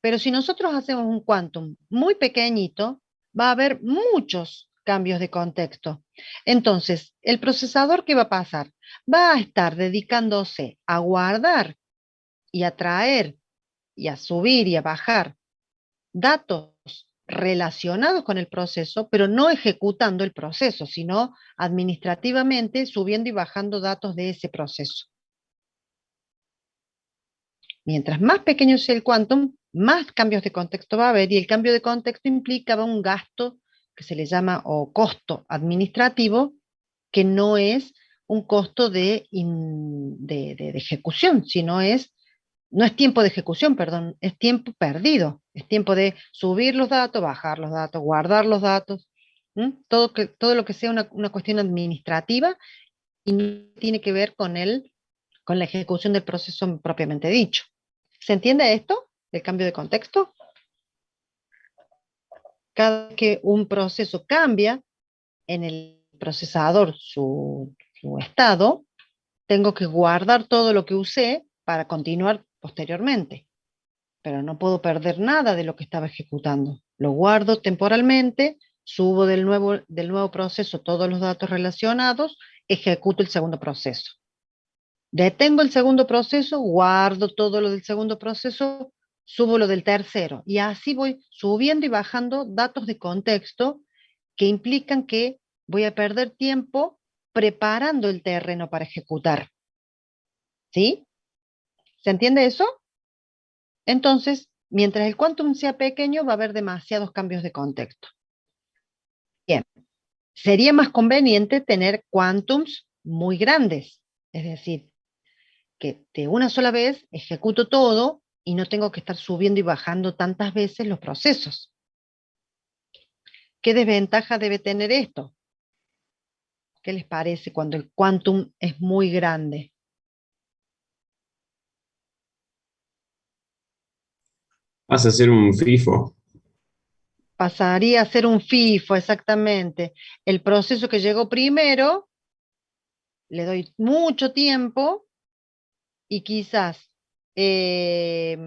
Pero si nosotros hacemos un quantum muy pequeñito, va a haber muchos cambios de contexto. Entonces, el procesador, ¿qué va a pasar? Va a estar dedicándose a guardar y a traer y a subir y a bajar datos relacionados con el proceso, pero no ejecutando el proceso, sino administrativamente subiendo y bajando datos de ese proceso. Mientras más pequeño sea el quantum, más cambios de contexto va a haber y el cambio de contexto implicaba un gasto que se le llama o costo administrativo, que no es un costo de ejecución, sino es no es tiempo de ejecución, perdón, es tiempo perdido, es tiempo de subir los datos, bajar los datos, guardar los datos, todo lo que sea una cuestión administrativa y no tiene que ver con la ejecución del proceso propiamente dicho. ¿Se entiende esto? ¿El cambio de contexto? Cada vez que un proceso cambia en el procesador su estado, tengo que guardar todo lo que usé para continuar posteriormente. Pero no puedo perder nada de lo que estaba ejecutando. Lo guardo temporalmente, subo del nuevo proceso todos los datos relacionados, ejecuto el segundo proceso. Detengo el segundo proceso, guardo todo lo del segundo proceso, subo lo del tercero. Y así voy subiendo y bajando datos de contexto que implican que voy a perder tiempo preparando el terreno para ejecutar. ¿Sí? ¿Se entiende eso? Entonces, mientras el quantum sea pequeño, va a haber demasiados cambios de contexto. Bien, sería más conveniente tener quantums muy grandes, es decir, que de una sola vez ejecuto todo y no tengo que estar subiendo y bajando tantas veces los procesos. ¿Qué desventaja debe tener esto? ¿Qué les parece cuando el quantum es muy grande? Vas a hacer un FIFO. Pasaría a ser un FIFO, exactamente. El proceso que llegó primero, le doy mucho tiempo y quizás hay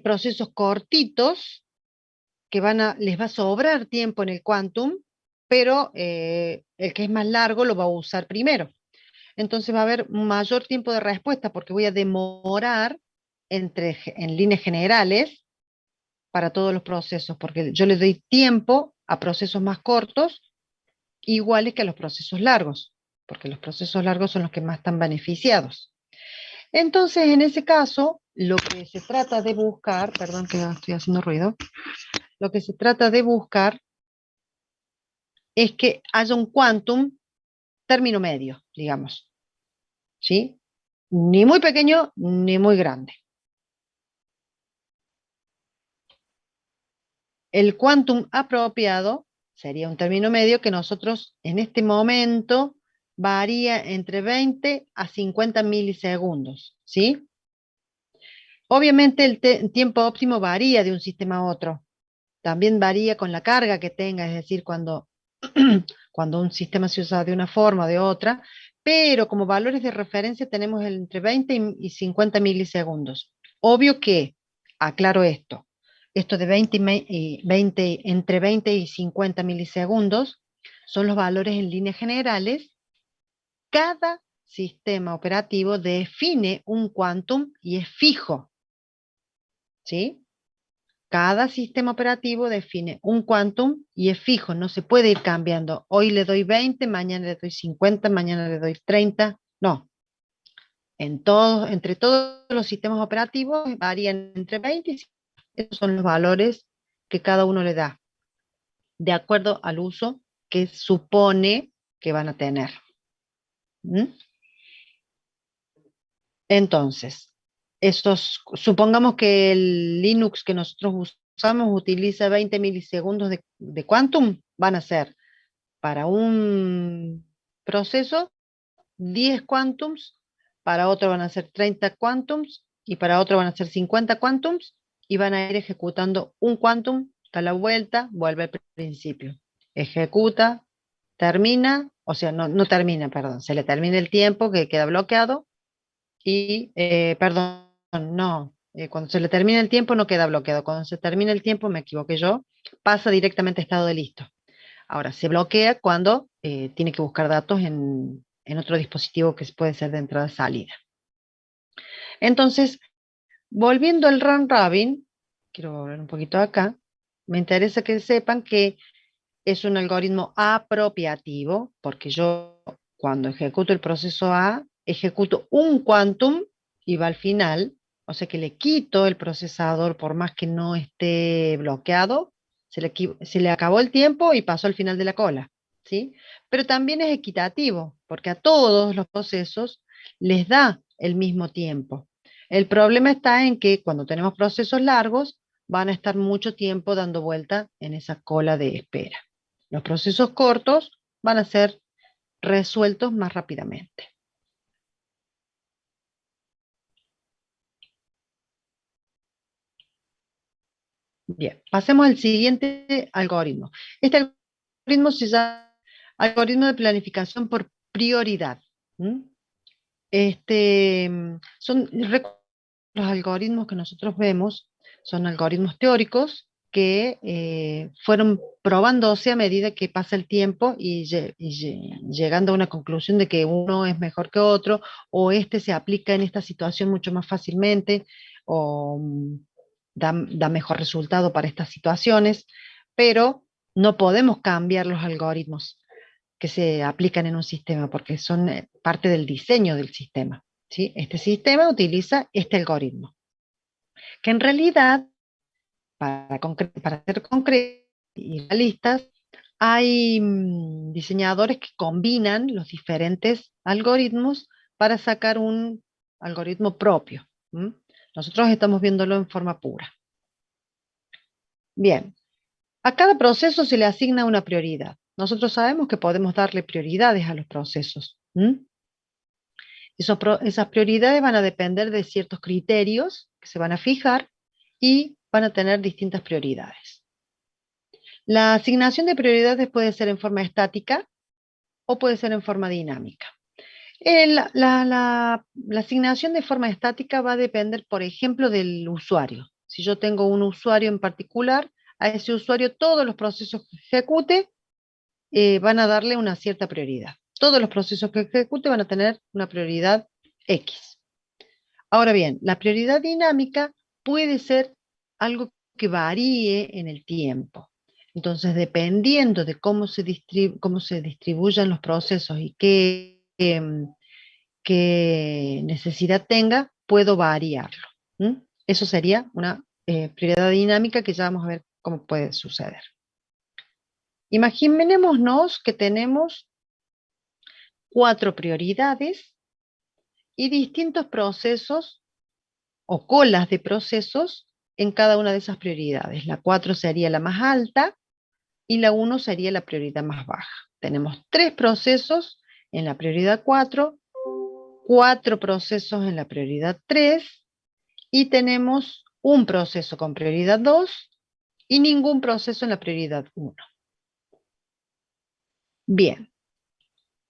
procesos cortitos que les va a sobrar tiempo en el quantum, pero el que es más largo lo va a usar primero. Entonces va a haber un mayor tiempo de respuesta porque voy a demorar en líneas generales para todos los procesos, porque yo le doy tiempo a procesos más cortos, iguales que a los procesos largos, porque los procesos largos son los que más están beneficiados. Entonces, en ese caso, lo que se trata de buscar, perdón que estoy haciendo ruido, lo que se trata de buscar es que haya un quantum término medio, digamos, ¿sí? Ni muy pequeño, ni muy grande. El quantum apropiado sería un término medio que nosotros en este momento varía entre 20 a 50 milisegundos, ¿sí? Obviamente el tiempo óptimo varía de un sistema a otro. También varía con la carga que tenga, es decir, cuando un sistema se usa de una forma o de otra, pero como valores de referencia tenemos entre 20 y 50 milisegundos. Obvio que, aclaro esto de 20, entre 20 y 50 milisegundos son los valores en líneas generales. Cada sistema operativo define un quantum y es fijo, ¿sí? Cada sistema operativo define un quantum y es fijo, no se puede ir cambiando. Hoy le doy 20, mañana le doy 50, mañana le doy 30. No. Entre todos los sistemas operativos varían entre 20 y 50. Esos son los valores que cada uno le da, de acuerdo al uso que supone que van a tener. Entonces, supongamos que el Linux que nosotros usamos utiliza 20 milisegundos de quantum, van a ser para un proceso 10 quantums, para otro van a ser 30 quantums y para otro van a ser 50 quantums y van a ir ejecutando un quantum, da la vuelta, vuelve al principio. Ejecuta, termina, o sea, no termina, perdón, se le termina el tiempo que queda bloqueado y, perdón, no, cuando se le termina el tiempo no queda bloqueado, cuando se termina el tiempo, me equivoqué yo, pasa directamente a estado de listo. Ahora, se bloquea cuando tiene que buscar datos en otro dispositivo que puede ser de entrada-salida. Entonces, volviendo al round robin, quiero volver un poquito acá, me interesa que sepan que es un algoritmo apropiativo, porque yo cuando ejecuto el proceso A, ejecuto un quantum y va al final, o sea que le quito el procesador por más que no esté bloqueado, se le acabó el tiempo y pasó al final de la cola, ¿sí? Pero también es equitativo, porque a todos los procesos les da el mismo tiempo. El problema está en que cuando tenemos procesos largos, van a estar mucho tiempo dando vuelta en esa cola de espera. Los procesos cortos van a ser resueltos más rápidamente. Bien, pasemos al siguiente algoritmo. Este algoritmo se llama algoritmo de planificación por prioridad. Los algoritmos que nosotros vemos son algoritmos teóricos que fueron probándose a medida que pasa el tiempo y llegando a una conclusión de que uno es mejor que otro, o este se aplica en esta situación mucho más fácilmente, o da mejor resultado para estas situaciones, pero no podemos cambiar los algoritmos que se aplican en un sistema porque son parte del diseño del sistema, ¿sí? Este sistema utiliza este algoritmo, que en realidad, para ser concretos y realistas, hay diseñadores que combinan los diferentes algoritmos para sacar un algoritmo propio. Nosotros estamos viéndolo en forma pura. Bien, a cada proceso se le asigna una prioridad. Nosotros sabemos que podemos darle prioridades a los procesos. Esas prioridades van a depender de ciertos criterios que se van a fijar y van a tener distintas prioridades. La asignación de prioridades puede ser en forma estática o puede ser en forma dinámica. La asignación de forma estática va a depender, por ejemplo, del usuario. Si yo tengo un usuario en particular, a ese usuario todos los procesos que ejecute van a darle una cierta prioridad. Todos los procesos que ejecute van a tener una prioridad X. Ahora bien, la prioridad dinámica puede ser algo que varíe en el tiempo. Entonces, dependiendo de cómo se distribuyan los procesos y qué necesidad tenga, puedo variarlo. Eso sería una prioridad dinámica que ya vamos a ver cómo puede suceder. Imaginémonos que tenemos 4 prioridades y distintos procesos o colas de procesos en cada una de esas prioridades. La 4 sería la más alta y la 1 sería la prioridad más baja. Tenemos 3 procesos en la prioridad 4, 4 procesos en la prioridad 3 y tenemos un proceso con prioridad 2 y ningún proceso en la prioridad 1. Bien.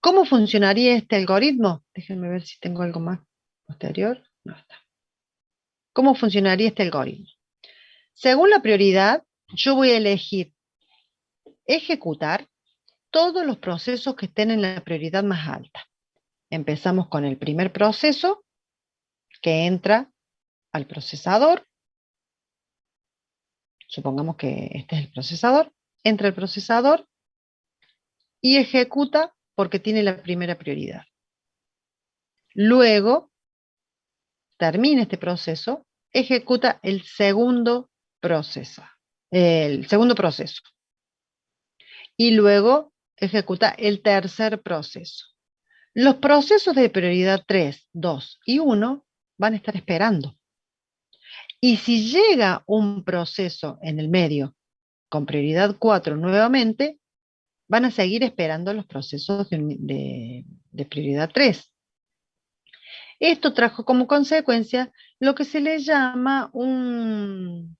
¿Cómo funcionaría este algoritmo? Déjenme ver si tengo algo más posterior. No está. ¿Cómo funcionaría este algoritmo? Según la prioridad, yo voy a elegir ejecutar todos los procesos que estén en la prioridad más alta. Empezamos con el primer proceso que entra al procesador. Supongamos que este es el procesador. Entra el procesador y ejecuta porque tiene la primera prioridad. Luego, termina este proceso, ejecuta el segundo proceso. Y luego ejecuta el tercer proceso. Los procesos de prioridad 3, 2 y 1 van a estar esperando. Y si llega un proceso en el medio con prioridad 4 nuevamente, van a seguir esperando los procesos de prioridad 3. Esto trajo como consecuencia lo que se le llama un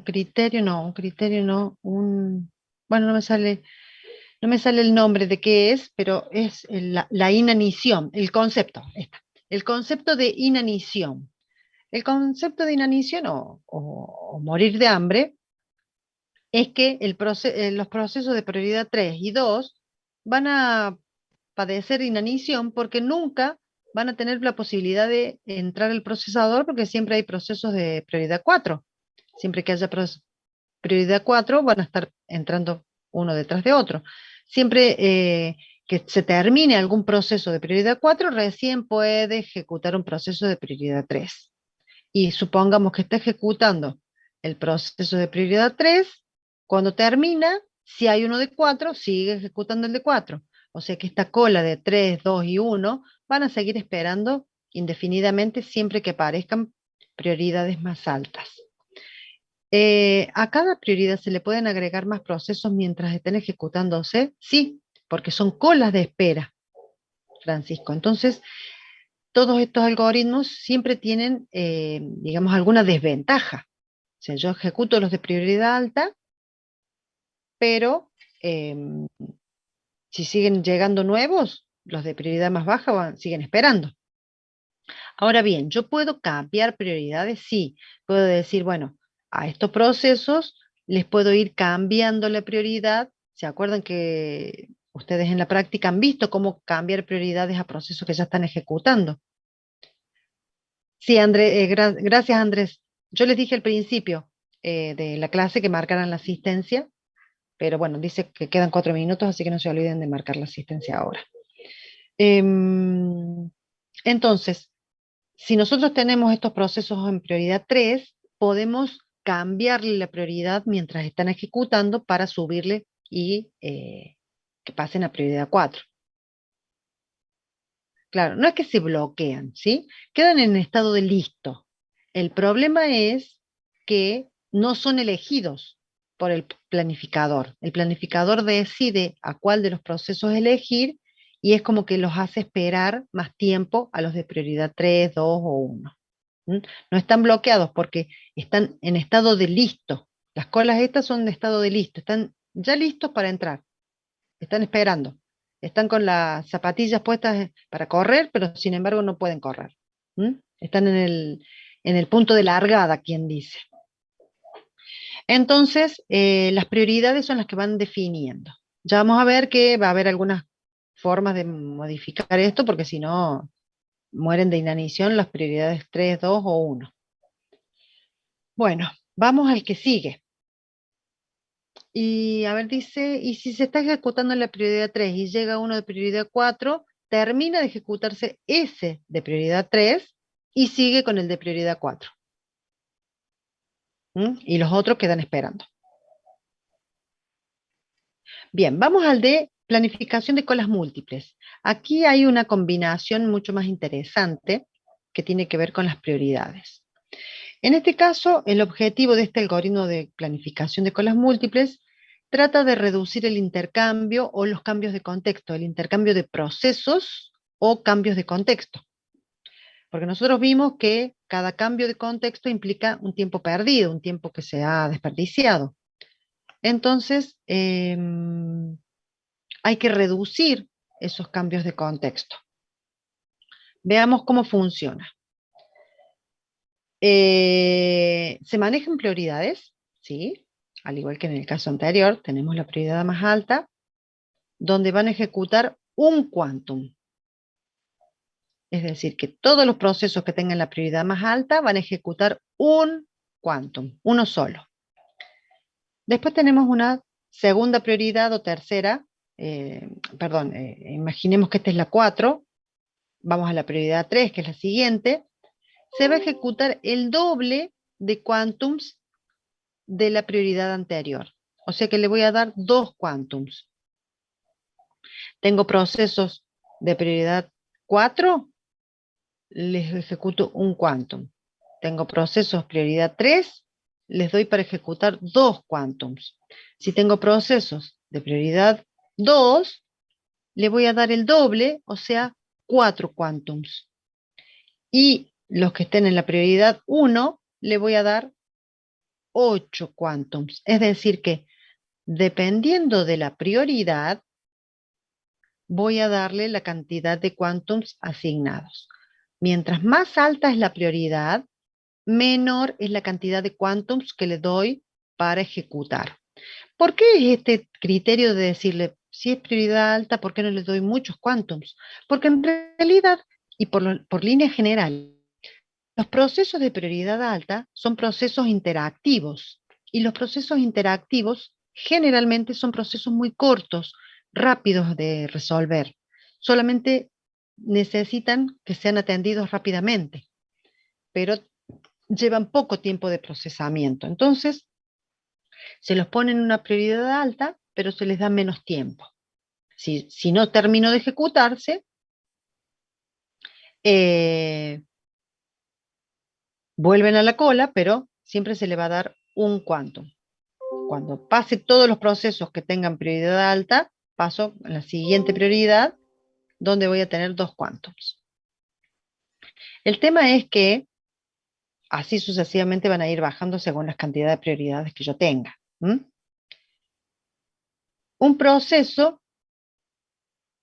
criterio, bueno, no me sale el nombre de qué es, pero es la inanición, el concepto de inanición. El concepto de inanición o morir de hambre es que los procesos de prioridad 3 y 2 van a padecer inanición porque nunca van a tener la posibilidad de entrar al procesador porque siempre hay procesos de prioridad 4. Siempre que haya prioridad 4 van a estar entrando uno detrás de otro. Siempre que se termine algún proceso de prioridad 4, recién puede ejecutar un proceso de prioridad 3. Y supongamos que está ejecutando el proceso de prioridad 3, cuando termina, Si hay uno de 4, sigue ejecutando el de 4. O sea que esta cola de 3, 2 y 1 van a seguir esperando indefinidamente siempre que aparezcan prioridades más altas. ¿A cada prioridad se le pueden agregar más procesos mientras estén ejecutándose? Sí, porque son colas de espera, Francisco. Entonces, todos estos algoritmos siempre tienen, digamos, alguna desventaja. O sea, yo ejecuto los de prioridad alta, pero si siguen llegando nuevos, los de prioridad más baja siguen esperando. Ahora bien, yo puedo cambiar prioridades, sí. Puedo decir, bueno, a estos procesos les puedo ir cambiando la prioridad. ¿Se acuerdan que ustedes en la práctica han visto cómo cambiar prioridades a procesos que ya están ejecutando? Sí, Andrés, gracias, Andrés. Yo les dije al principio de la clase que marcaran la asistencia, pero bueno, dice que quedan 4 minutos, así que no se olviden de marcar la asistencia ahora. Entonces, si nosotros tenemos estos procesos en prioridad 3, podemos cambiarle la prioridad mientras están ejecutando para subirle y que pasen a prioridad 4. Claro, no es que se bloquean, ¿sí? Quedan en estado de listo. El problema es que no son elegidos por el planificador. El planificador decide a cuál de los procesos elegir y es como que los hace esperar más tiempo a los de prioridad 3, 2 o 1. No están bloqueados porque están en estado de listo. Las colas estas son de estado de listo, están ya listos para entrar, están esperando. Están con las zapatillas puestas para correr, pero sin embargo no pueden correr. Están en el punto de largada, quien dice. Entonces, las prioridades son las que van definiendo. Ya vamos a ver que va a haber algunas formas de modificar esto, porque si no, mueren de inanición las prioridades 3, 2 o 1. Bueno, vamos al que sigue. Y a ver, dice, y si se está ejecutando la prioridad 3 y llega uno de prioridad 4, termina de ejecutarse ese de prioridad 3 y sigue con el de prioridad 4. Y los otros quedan esperando. Bien, vamos al de planificación de colas múltiples. Aquí hay una combinación mucho más interesante que tiene que ver con las prioridades. En este caso, el objetivo de este algoritmo de planificación de colas múltiples trata de reducir el intercambio o los cambios de contexto, el intercambio de procesos o cambios de contexto. Porque nosotros vimos que cada cambio de contexto implica un tiempo perdido, un tiempo que se ha desperdiciado. Entonces, hay que reducir esos cambios de contexto. Veamos cómo funciona. Se manejan prioridades, ¿sí? Al igual que en el caso anterior, tenemos la prioridad más alta, donde van a ejecutar un quantum. Es decir, que todos los procesos que tengan la prioridad más alta van a ejecutar un quantum, uno solo. Después tenemos una segunda prioridad o tercera, imaginemos que esta es la 4, vamos a la prioridad 3, que es la siguiente, se va a ejecutar el doble de quantums de la prioridad anterior. O sea que le voy a dar 2 quantums. Tengo procesos de prioridad 4, les ejecuto un quantum. Tengo procesos prioridad 3, les doy para ejecutar 2 quantums. Si tengo procesos de prioridad 2, le voy a dar el doble, o sea, 4 quantums. Y los que estén en la prioridad 1, le voy a dar 8 quantums. Es decir que, dependiendo de la prioridad, voy a darle la cantidad de quantums asignados. Mientras más alta es la prioridad, menor es la cantidad de quantums que le doy para ejecutar. ¿Por qué es este criterio de decirle, si es prioridad alta, ¿por qué no le doy muchos quantums? Porque en realidad, y por línea general, los procesos de prioridad alta son procesos interactivos, y los procesos interactivos generalmente son procesos muy cortos, rápidos de resolver. Solamente necesitan que sean atendidos rápidamente, pero llevan poco tiempo de procesamiento. Entonces, se los pone en una prioridad alta pero se les da menos tiempo. Si no terminó de ejecutarse, vuelven a la cola, pero siempre se le va a dar un quantum. Cuando pase todos los procesos que tengan prioridad alta, paso a la siguiente prioridad, donde voy a tener 2 quantums. El tema es que así sucesivamente van a ir bajando según las cantidades de prioridades que yo tenga. Un proceso,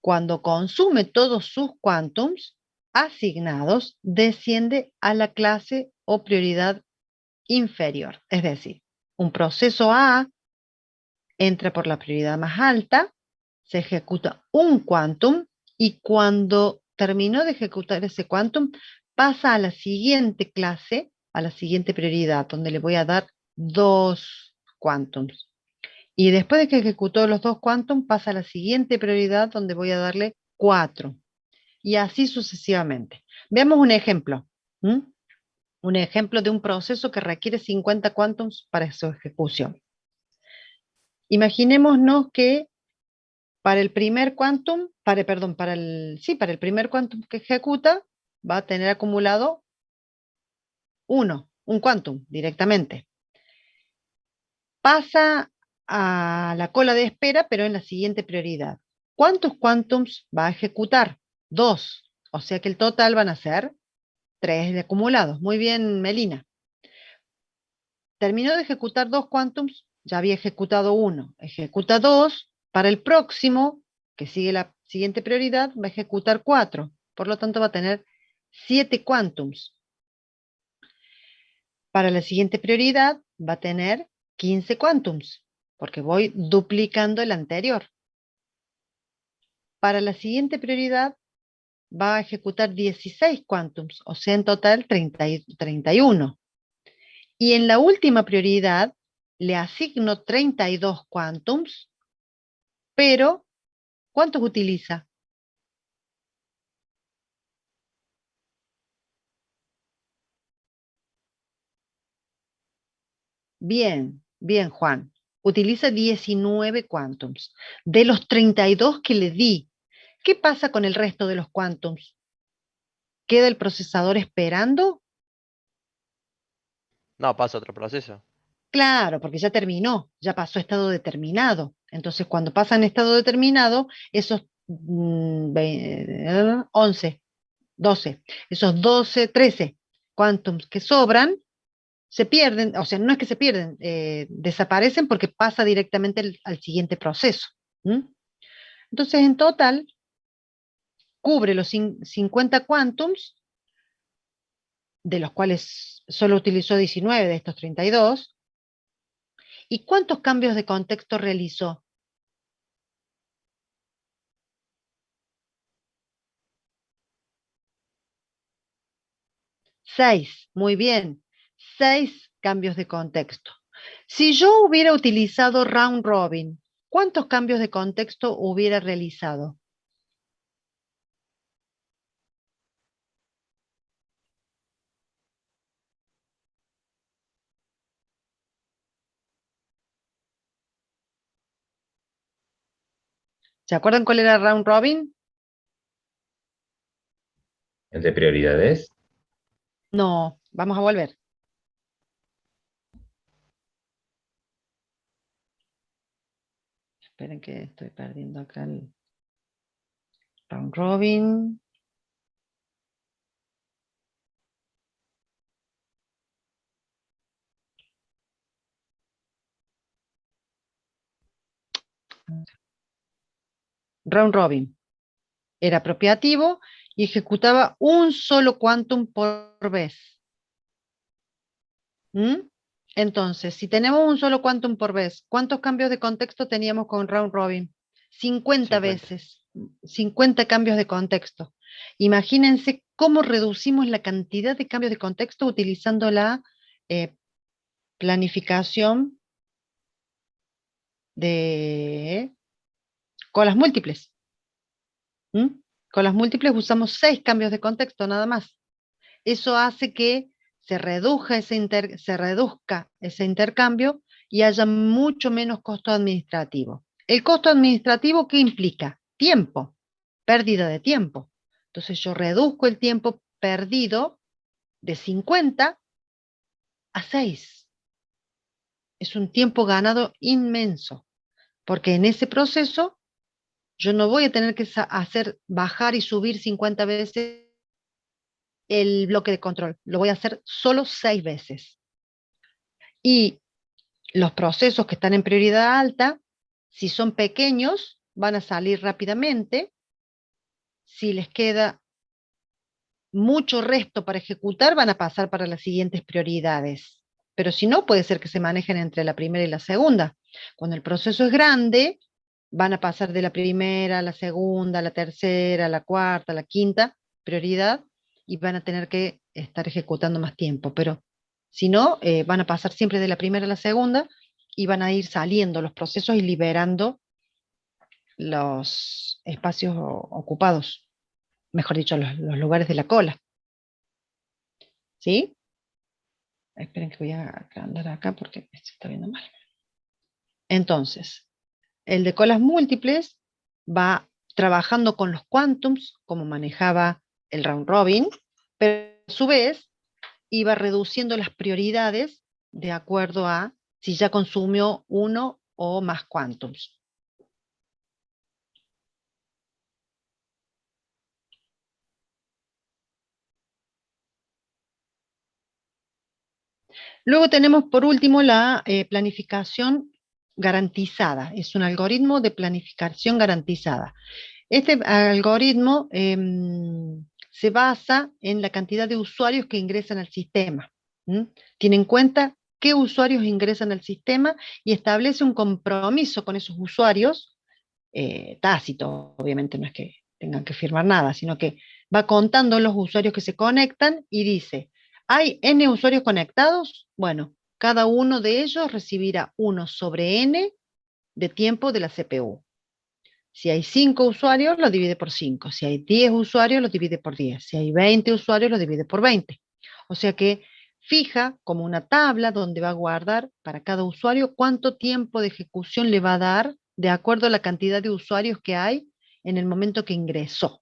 cuando consume todos sus quantums asignados, desciende a la clase o prioridad inferior. Es decir, un proceso A entra por la prioridad más alta, se ejecuta un quantum y cuando terminó de ejecutar ese quantum, pasa a la siguiente clase, a la siguiente prioridad, donde le voy a dar 2 quantums. Y después de que ejecutó los 2 quantum, pasa a la siguiente prioridad, donde voy a darle 4. Y así sucesivamente. Veamos un ejemplo. Un ejemplo de un proceso que requiere 50 quantums para su ejecución. Imaginémonos que para el primer quantum, para el primer quantum que ejecuta, va a tener acumulado un quantum directamente. Pasa a la cola de espera, pero en la siguiente prioridad. ¿Cuántos quantums va a ejecutar? 2. O sea que el total van a ser 3 de acumulados. Muy bien, Melina. Terminó de ejecutar 2 quantums, ya había ejecutado 1. Ejecuta 2. Para el próximo, que sigue la siguiente prioridad, va a ejecutar 4. Por lo tanto, va a tener 7 quantums. Para la siguiente prioridad, va a tener 15 quantums, porque voy duplicando el anterior. Para la siguiente prioridad, va a ejecutar 16 quantums, o sea, en total 31. Y en la última prioridad, le asigno 32 quantums, pero ¿cuántos utiliza? Bien, bien, Juan. Utiliza 19 quantums. De los 32 que le di, ¿qué pasa con el resto de los quantums? ¿Queda el procesador esperando? No, pasa otro proceso. Claro, porque ya terminó, ya pasó a estado determinado. Entonces, cuando pasa en estado determinado, esos 11, 12, esos 12, 13 quantums que sobran, se pierden, o sea, no es que se pierden, desaparecen porque pasa directamente al siguiente proceso. Entonces, en total, cubre los 50 quantums, de los cuales solo utilizó 19 de estos 32. ¿Y cuántos cambios de contexto realizó? 6, muy bien. 6 cambios de contexto. Si yo hubiera utilizado round robin, ¿cuántos cambios de contexto hubiera realizado? ¿Se acuerdan cuál era round robin? ¿El de prioridades? No, vamos a volver. Esperen que estoy perdiendo acá el round robin. Round robin. Era apropiativo y ejecutaba un solo quantum por vez. Entonces, si tenemos un solo quantum por vez, ¿cuántos cambios de contexto teníamos con round robin? 50 veces, 50 cambios de contexto. Imagínense cómo reducimos la cantidad de cambios de contexto utilizando la planificación de colas múltiples. Con las múltiples usamos 6 cambios de contexto nada más. Eso hace que se reduzca ese intercambio y haya mucho menos costo administrativo. El costo administrativo, ¿qué implica? Tiempo, pérdida de tiempo. Entonces yo reduzco el tiempo perdido de 50 a 6. Es un tiempo ganado inmenso, porque en ese proceso yo no voy a tener que hacer bajar y subir 50 veces el bloque de control. Lo voy a hacer solo 6 veces. Y los procesos que están en prioridad alta, si son pequeños, van a salir rápidamente. Si les queda mucho resto para ejecutar, van a pasar para las siguientes prioridades. Pero si no, puede ser que se manejen entre la primera y la segunda. Cuando el proceso es grande, van a pasar de la primera a la segunda, a la tercera, a la cuarta, a la quinta prioridad y van a tener que estar ejecutando más tiempo. Pero si no, van a pasar siempre de la primera a la segunda y van a ir saliendo los procesos y liberando los espacios ocupados, mejor dicho, los lugares de la cola. ¿Sí? Esperen que voy a andar acá porque se está viendo mal. Entonces, el de colas múltiples va trabajando con los quantums, como manejaba el round robin, pero a su vez iba reduciendo las prioridades de acuerdo a si ya consumió uno o más quantums. Luego tenemos por último la planificación garantizada. Es un algoritmo de planificación garantizada. Este algoritmo se basa en la cantidad de usuarios que ingresan al sistema. Tiene en cuenta qué usuarios ingresan al sistema y establece un compromiso con esos usuarios, tácito, obviamente no es que tengan que firmar nada, sino que va contando los usuarios que se conectan y dice, ¿hay N usuarios conectados? Bueno, cada uno de ellos recibirá 1 sobre N de tiempo de la CPU. Si hay 5 usuarios, lo divide por 5. Si hay 10 usuarios, lo divide por 10. Si hay 20 usuarios, lo divide por 20. O sea que fija como una tabla donde va a guardar para cada usuario cuánto tiempo de ejecución le va a dar de acuerdo a la cantidad de usuarios que hay en el momento que ingresó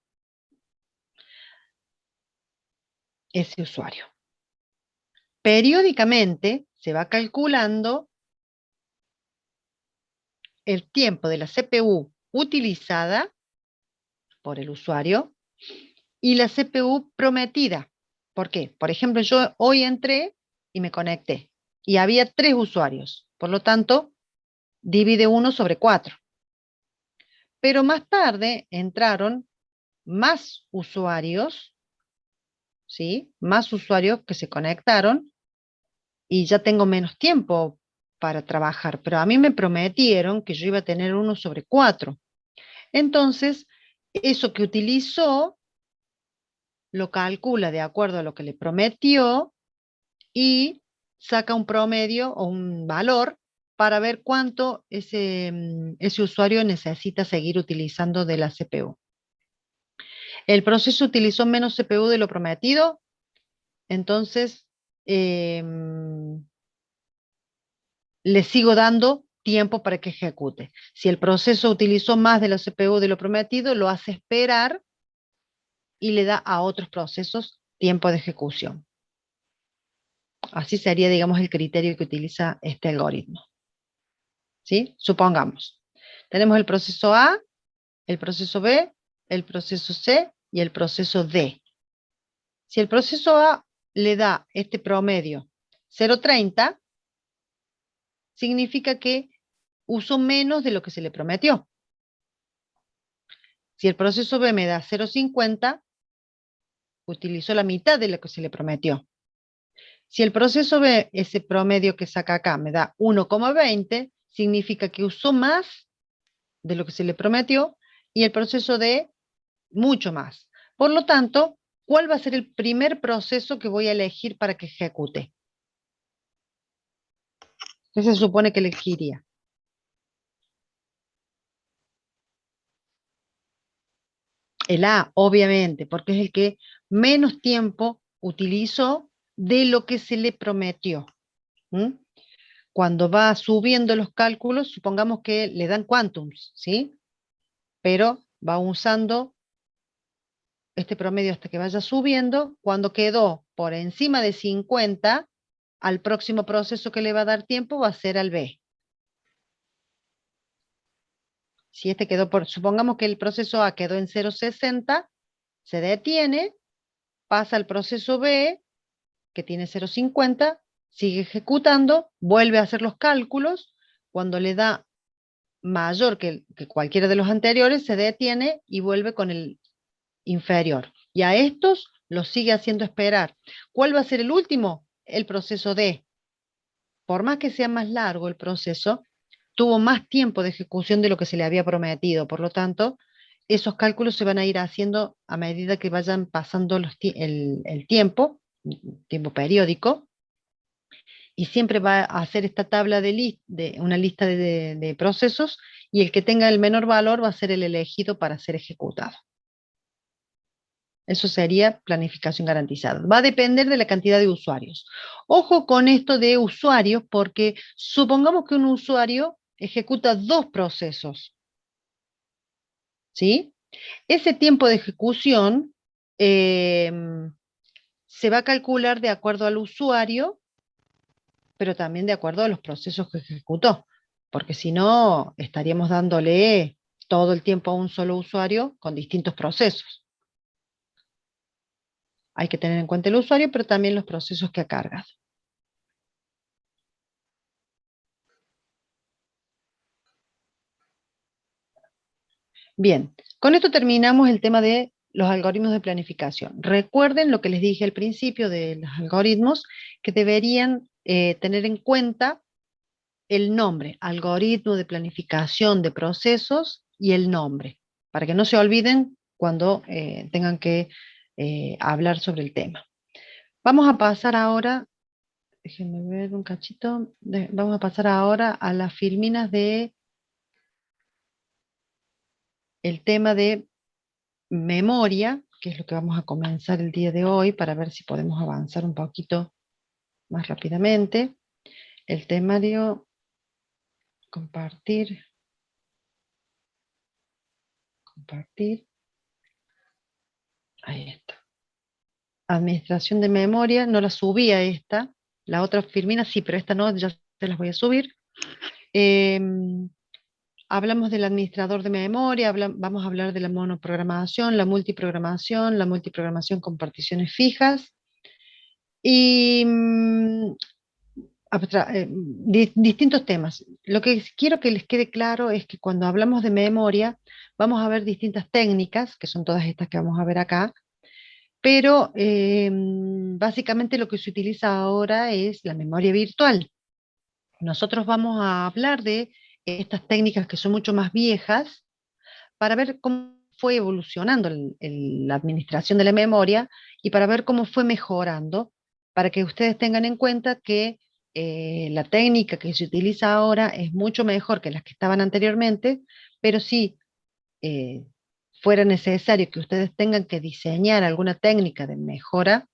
ese usuario. Periódicamente se va calculando el tiempo de la CPU utilizada por el usuario y la CPU prometida. ¿Por qué? Por ejemplo, yo hoy entré y me conecté y había 3 usuarios. Por lo tanto, divide 1 sobre 4. Pero más tarde entraron más usuarios, ¿sí? Más usuarios que se conectaron y ya tengo menos tiempo para trabajar. Pero a mí me prometieron que yo iba a tener 1 sobre 4. Entonces, eso que utilizó lo calcula de acuerdo a lo que le prometió y saca un promedio o un valor para ver cuánto ese usuario necesita seguir utilizando de la CPU. El proceso utilizó menos CPU de lo prometido, entonces le sigo dando tiempo para que ejecute. Si el proceso utilizó más de la CPU de lo prometido, lo hace esperar y le da a otros procesos tiempo de ejecución. Así sería, digamos, el criterio que utiliza este algoritmo. ¿Sí? Supongamos, tenemos el proceso A, el proceso B, el proceso C y el proceso D. Si el proceso A le da este promedio 0,30, significa que usó menos de lo que se le prometió. Si el proceso B me da 0,50, utilizó la mitad de lo que se le prometió. Si el proceso B, ese promedio que saca acá, me da 1,20, significa que usó más de lo que se le prometió y el proceso D mucho más. Por lo tanto, ¿cuál va a ser el primer proceso que voy a elegir para que ejecute? ¿Qué se supone que elegiría? El A, obviamente, porque es el que menos tiempo utilizó de lo que se le prometió. cuando va subiendo los cálculos, supongamos que le dan quantums, ¿sí? Pero va usando este promedio hasta que vaya subiendo. Cuando quedó por encima de 50, al próximo proceso que le va a dar tiempo va a ser al B. Si este quedó supongamos que el proceso A quedó en 0,60, se detiene, pasa al proceso B, que tiene 0,50, sigue ejecutando, vuelve a hacer los cálculos, cuando le da mayor que cualquiera de los anteriores, se detiene y vuelve con el inferior. Y a estos los sigue haciendo esperar. ¿Cuál va a ser el último? El proceso D. Por más que sea más largo el proceso, tuvo más tiempo de ejecución de lo que se le había prometido. Por lo tanto, esos cálculos se van a ir haciendo a medida que vayan pasando el tiempo periódico, y siempre va a hacer esta tabla de una lista de procesos, y el que tenga el menor valor va a ser el elegido para ser ejecutado. Eso sería planificación garantizada. Va a depender de la cantidad de usuarios. Ojo con esto de usuarios, porque supongamos que un usuario ejecuta 2 procesos, ¿sí? Ese tiempo de ejecución se va a calcular de acuerdo al usuario, pero también de acuerdo a los procesos que ejecutó, porque si no, estaríamos dándole todo el tiempo a un solo usuario con distintos procesos. Hay que tener en cuenta el usuario, pero también los procesos que ha cargado. Bien, con esto terminamos el tema de los algoritmos de planificación. Recuerden lo que les dije al principio de los algoritmos, que deberían tener en cuenta el nombre, algoritmo de planificación de procesos, y el nombre, para que no se olviden cuando tengan que hablar sobre el tema. Vamos a pasar ahora, déjenme ver un cachito, vamos a pasar ahora a las filminas de el tema de memoria, que es lo que vamos a comenzar el día de hoy, para ver si podemos avanzar un poquito más rápidamente. El temario, compartir. Ahí está. Administración de memoria, no la subí a esta. La otra filmina sí, pero esta no, ya se las voy a subir. Hablamos del administrador de memoria, vamos a hablar de la monoprogramación, la multiprogramación con particiones fijas. Y distintos temas. Lo que quiero que les quede claro es que cuando hablamos de memoria, vamos a ver distintas técnicas, que son todas estas que vamos a ver acá, pero básicamente lo que se utiliza ahora es la memoria virtual. Nosotros vamos a hablar de estas técnicas que son mucho más viejas, para ver cómo fue evolucionando la administración de la memoria, y para ver cómo fue mejorando, para que ustedes tengan en cuenta que la técnica que se utiliza ahora es mucho mejor que las que estaban anteriormente, pero si fuera necesario que ustedes tengan que diseñar alguna técnica de mejora,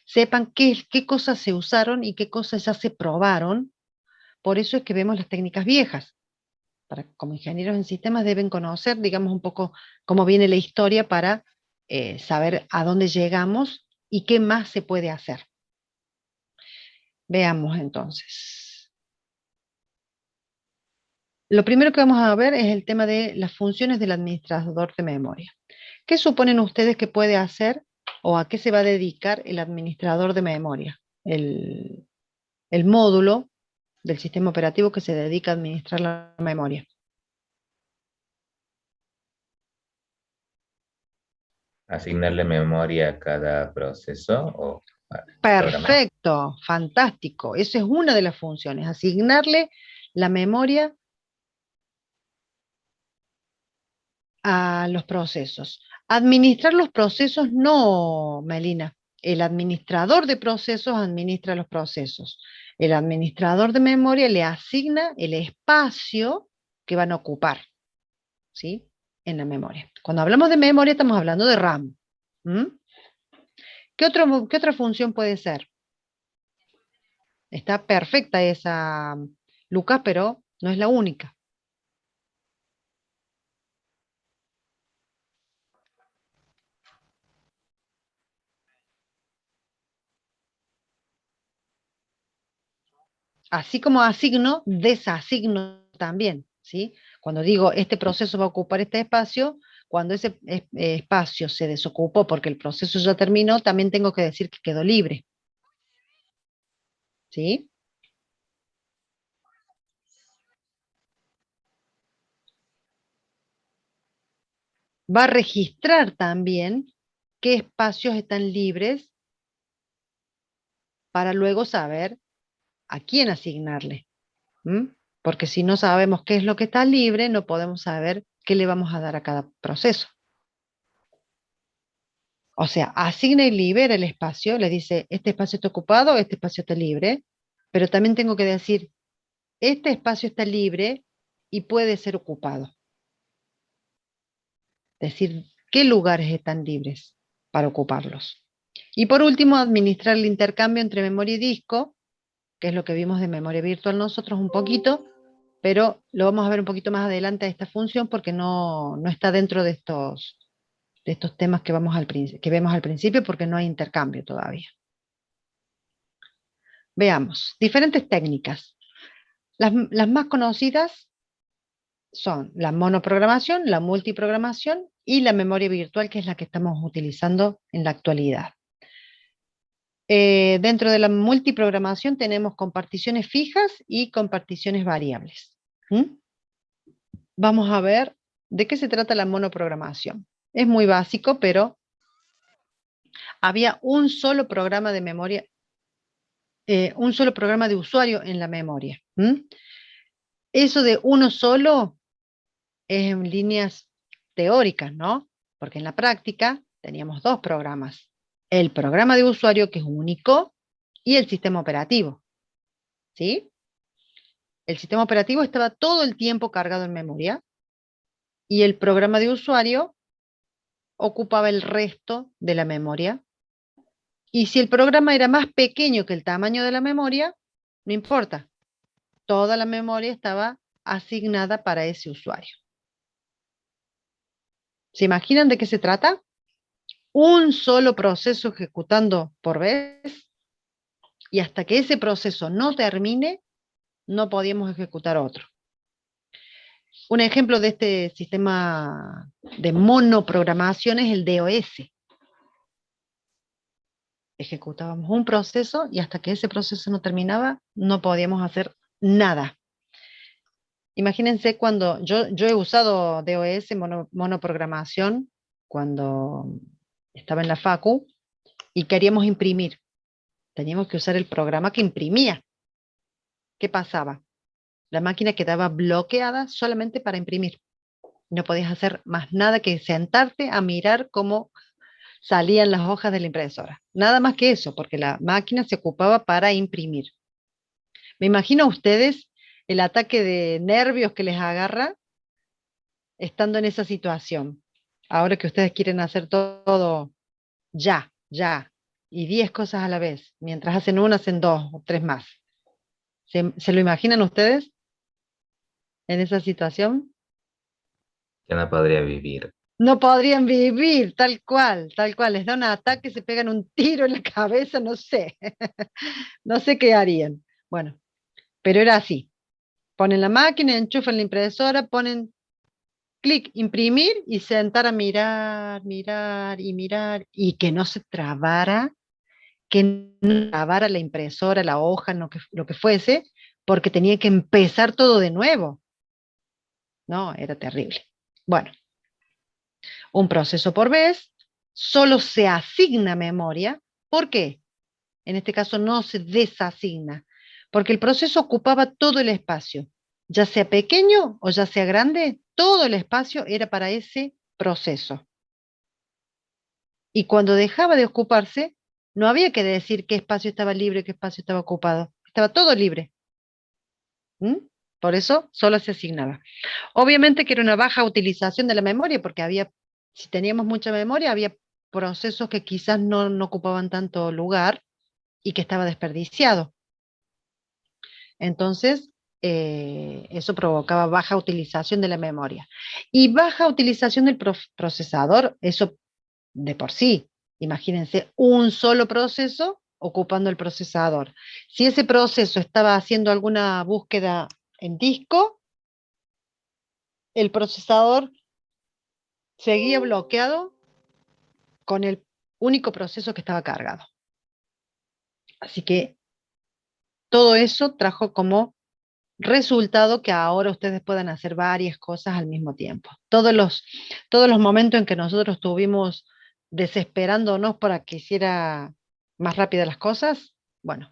sepan qué cosas se usaron y qué cosas ya se probaron. Por eso es que vemos las técnicas viejas. Como ingenieros en sistemas deben conocer, digamos, un poco cómo viene la historia, para saber a dónde llegamos y qué más se puede hacer. Veamos entonces. Lo primero que vamos a ver es el tema de las funciones del administrador de memoria. ¿Qué suponen ustedes que puede hacer, o a qué se va a dedicar el administrador de memoria? El módulo del sistema operativo que se dedica a administrar la memoria. ¿Asignarle memoria a cada proceso o programar? Perfecto, fantástico. Esa es una de las funciones, asignarle la memoria a los procesos. Administrar los procesos no, Melina. El administrador de procesos administra los procesos. El administrador de memoria le asigna el espacio que van a ocupar, ¿sí?, en la memoria. Cuando hablamos de memoria estamos hablando de RAM. ¿Qué otra función puede ser? Está perfecta Lucas, pero no es la única. Así como asigno, desasigno también, ¿sí? Cuando digo este proceso va a ocupar este espacio, cuando ese espacio se desocupó porque el proceso ya terminó, también tengo que decir que quedó libre, ¿sí? Va a registrar también qué espacios están libres para luego saber a quién asignarle. Porque si no sabemos qué es lo que está libre, no podemos saber qué le vamos a dar a cada proceso. O sea, asigna y libera el espacio, le dice, este espacio está ocupado, este espacio está libre, pero también tengo que decir, este espacio está libre y puede ser ocupado. Decir, qué lugares están libres para ocuparlos. Y por último, administrar el intercambio entre memoria y disco, que es lo que vimos de memoria virtual nosotros un poquito, pero lo vamos a ver un poquito más adelante a esta función porque no está dentro de estos temas que vemos al principio porque no hay intercambio todavía. Veamos, diferentes técnicas. Las más conocidas son la monoprogramación, la multiprogramación y la memoria virtual, que es la que estamos utilizando en la actualidad. Dentro de la multiprogramación tenemos comparticiones fijas y comparticiones variables. Vamos a ver de qué se trata la monoprogramación. Es muy básico, pero había un solo programa de memoria, un solo programa de usuario en la memoria. Eso de uno solo es en líneas teóricas, ¿no? Porque en la práctica teníamos dos programas. El programa de usuario, que es único, y el sistema operativo. ¿Sí? El sistema operativo estaba todo el tiempo cargado en memoria y el programa de usuario ocupaba el resto de la memoria. Y si el programa era más pequeño que el tamaño de la memoria, no importa. Toda la memoria estaba asignada para ese usuario. ¿Se imaginan de qué se trata? Un solo proceso ejecutando por vez y hasta que ese proceso no termine, no podíamos ejecutar otro. Un ejemplo de este sistema de monoprogramación es el DOS. Ejecutábamos un proceso y hasta que ese proceso no terminaba, no podíamos hacer nada. Imagínense cuando yo he usado DOS, monoprogramación, cuando estaba en la facu y queríamos imprimir. Teníamos que usar el programa que imprimía. ¿Qué pasaba? La máquina quedaba bloqueada solamente para imprimir. No podías hacer más nada que sentarte a mirar cómo salían las hojas de la impresora. Nada más que eso, porque la máquina se ocupaba para imprimir. Me imagino a ustedes el ataque de nervios que les agarra estando en esa situación. Ahora que ustedes quieren hacer todo ya, y 10 cosas a la vez. Mientras hacen una, hacen 2 o 3 más. ¿Se lo imaginan ustedes en esa situación? Ya no podría vivir. No podrían vivir, tal cual. Les da un ataque, se pegan un tiro en la cabeza, no sé. No sé qué harían. Bueno, pero era así. Ponen la máquina, enchufan la impresora, ponen clic, imprimir y sentar a mirar y que no se trabara, que no trabara la impresora, la hoja, lo que fuese, porque tenía que empezar todo de nuevo. No, era terrible. Bueno, un proceso por vez, solo se asigna memoria. ¿Por qué? En este caso no se desasigna, porque el proceso ocupaba todo el espacio, ya sea pequeño o ya sea grande, todo el espacio era para ese proceso. Y cuando dejaba de ocuparse, no había que decir qué espacio estaba libre, qué espacio estaba ocupado, estaba todo libre. Por eso solo se asignaba. Obviamente que era una baja utilización de la memoria, porque si teníamos mucha memoria, había procesos que quizás no ocupaban tanto lugar y que estaba desperdiciado. Entonces, eso provocaba baja utilización de la memoria. Y baja utilización del procesador, eso de por sí. Imagínense un solo proceso ocupando el procesador. Si ese proceso estaba haciendo alguna búsqueda en disco, el procesador seguía bloqueado con el único proceso que estaba cargado. Así que todo eso trajo como resultado que ahora ustedes puedan hacer varias cosas al mismo tiempo. Todos los momentos en que nosotros estuvimos desesperándonos para que hiciera más rápidas las cosas, bueno,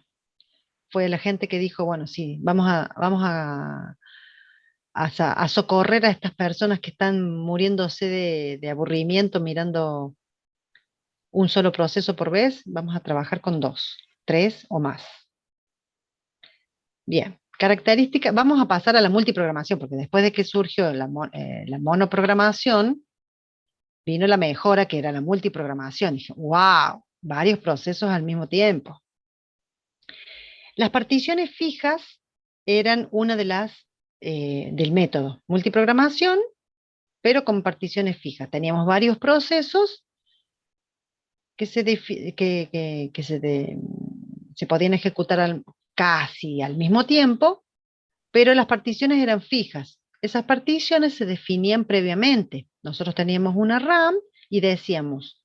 fue la gente que dijo, bueno, sí, vamos a socorrer a estas personas que están muriéndose de aburrimiento mirando un solo proceso por vez, vamos a trabajar con 2, 3 o más. Bien, características, vamos a pasar a la multiprogramación, porque después de que surgió la monoprogramación, vino la mejora que era la multiprogramación. Dije, wow, varios procesos al mismo tiempo. Las particiones fijas eran una de las del método multiprogramación, pero con particiones fijas. Teníamos varios procesos que se podían ejecutar casi al mismo tiempo, pero las particiones eran fijas. Esas particiones se definían previamente. Nosotros teníamos una RAM y decíamos,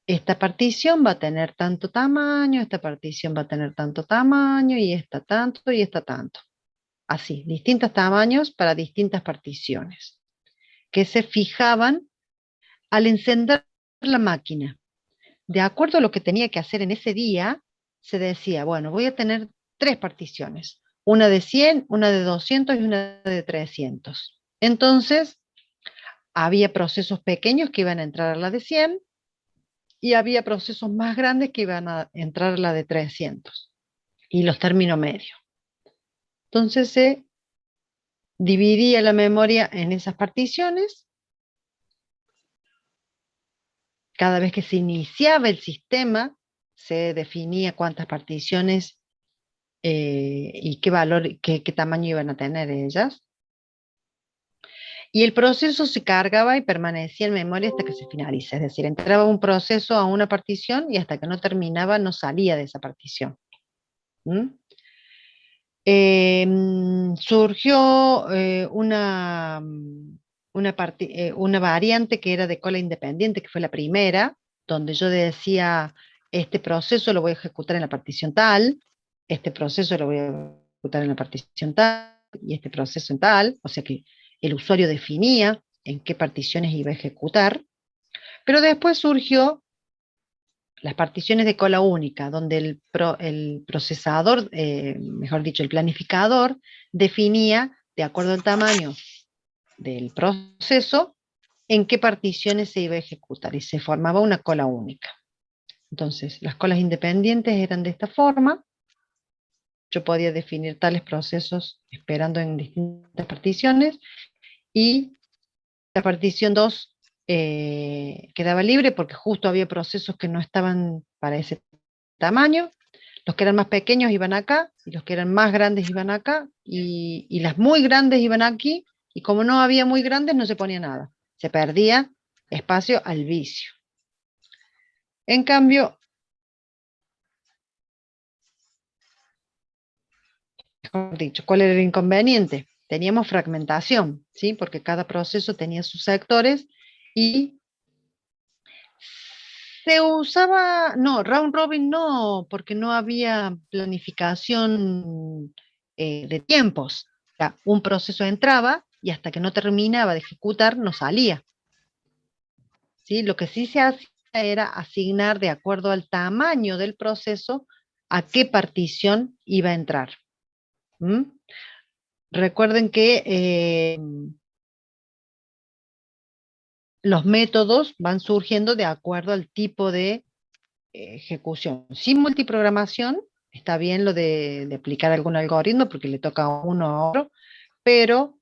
esta partición va a tener tanto tamaño, esta partición va a tener tanto tamaño, y esta tanto, y esta tanto. Así, distintos tamaños para distintas particiones, que se fijaban al encender la máquina. De acuerdo a lo que tenía que hacer en ese día, se decía, bueno, voy a tener 3 particiones, una de 100, una de 200 y una de 300. Entonces, había procesos pequeños que iban a entrar a la de 100 y había procesos más grandes que iban a entrar a la de 300 y los términos medios. Entonces se dividía la memoria en esas particiones. Cada vez que se iniciaba el sistema, se definía cuántas particiones y qué valor, qué tamaño iban a tener ellas. Y el proceso se cargaba y permanecía en memoria hasta que se finalice. Es decir, entraba un proceso a una partición y hasta que no terminaba no salía de esa partición. Surgió una variante que era de cola independiente, que fue la primera, donde yo decía, este proceso lo voy a ejecutar en la partición tal, este proceso lo voy a ejecutar en la partición tal, y este proceso en tal, o sea que el usuario definía en qué particiones iba a ejecutar, pero después surgió las particiones de cola única, donde el procesador, mejor dicho, el planificador, definía, de acuerdo al tamaño del proceso, en qué particiones se iba a ejecutar, y se formaba una cola única. Entonces, las colas independientes eran de esta forma. Yo podía definir tales procesos esperando en distintas particiones, y la partición 2 quedaba libre porque justo había procesos que no estaban para ese tamaño. Los que eran más pequeños iban acá, y los que eran más grandes iban acá, y las muy grandes iban aquí, y como no había muy grandes no se ponía nada. Se perdía espacio al vicio. En cambio, mejor dicho, ¿cuál era el inconveniente? Teníamos fragmentación, ¿sí? Porque cada proceso tenía sus sectores y se usaba, no, round robin no, porque no había planificación de tiempos. O sea, un proceso entraba y hasta que no terminaba de ejecutar no salía. ¿Sí? Lo que sí se hacía era asignar de acuerdo al tamaño del proceso a qué partición iba a entrar. Recuerden que los métodos van surgiendo de acuerdo al tipo de ejecución. Sin multiprogramación, está bien lo de aplicar algún algoritmo porque le toca a uno a otro, pero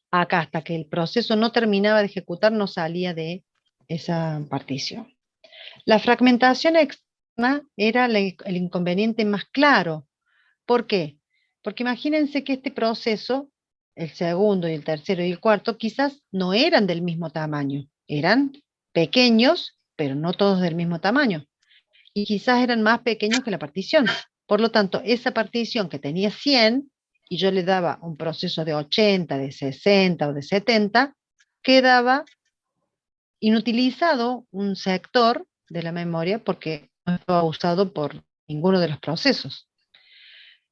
acá hasta que el proceso no terminaba de ejecutar no salía de esa partición. La fragmentación externa era el inconveniente más claro. ¿Por qué? Porque imagínense que este proceso, el segundo y el tercero y el cuarto, quizás no eran del mismo tamaño. Eran pequeños, pero no todos del mismo tamaño. Y quizás eran más pequeños que la partición. Por lo tanto, esa partición que tenía 100 y yo le daba un proceso de 80, de 60 o de 70, quedaba inutilizado un sector de la memoria porque no estaba usado por ninguno de los procesos.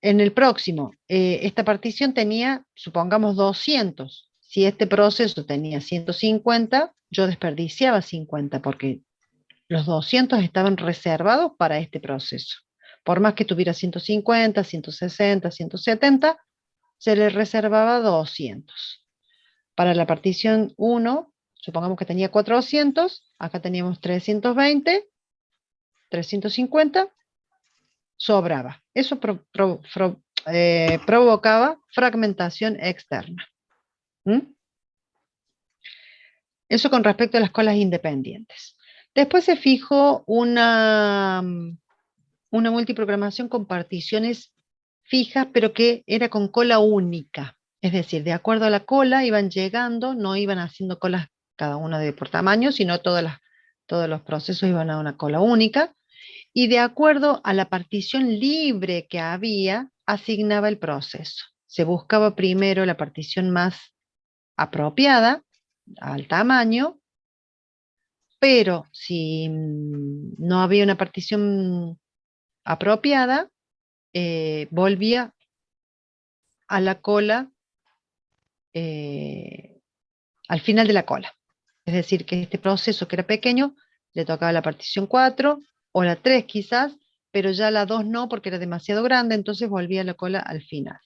En el próximo, esta partición tenía, supongamos, 200. Si este proceso tenía 150, yo desperdiciaba 50 porque los 200 estaban reservados para este proceso. Por más que tuviera 150, 160, 170, se le reservaba 200. Para la partición 1, supongamos que tenía 400, acá teníamos 320, 350, sobraba. Eso provocaba fragmentación externa. ¿Mm? Eso con respecto a las colas independientes. Después se fijó una multiprogramación con particiones fijas, pero que era con cola única. Es decir, de acuerdo a la cola iban llegando, no iban haciendo colas cada una por tamaño, sino todos los procesos iban a una cola única. Y de acuerdo a la partición libre que había, asignaba el proceso. Se buscaba primero la partición más apropiada al tamaño, pero si no había una partición apropiada, volvía a la cola, al final de la cola. Es decir, que este proceso que era pequeño, le tocaba la partición 4 o la 3 quizás, pero ya la 2 no, porque era demasiado grande, entonces volvía a la cola al final.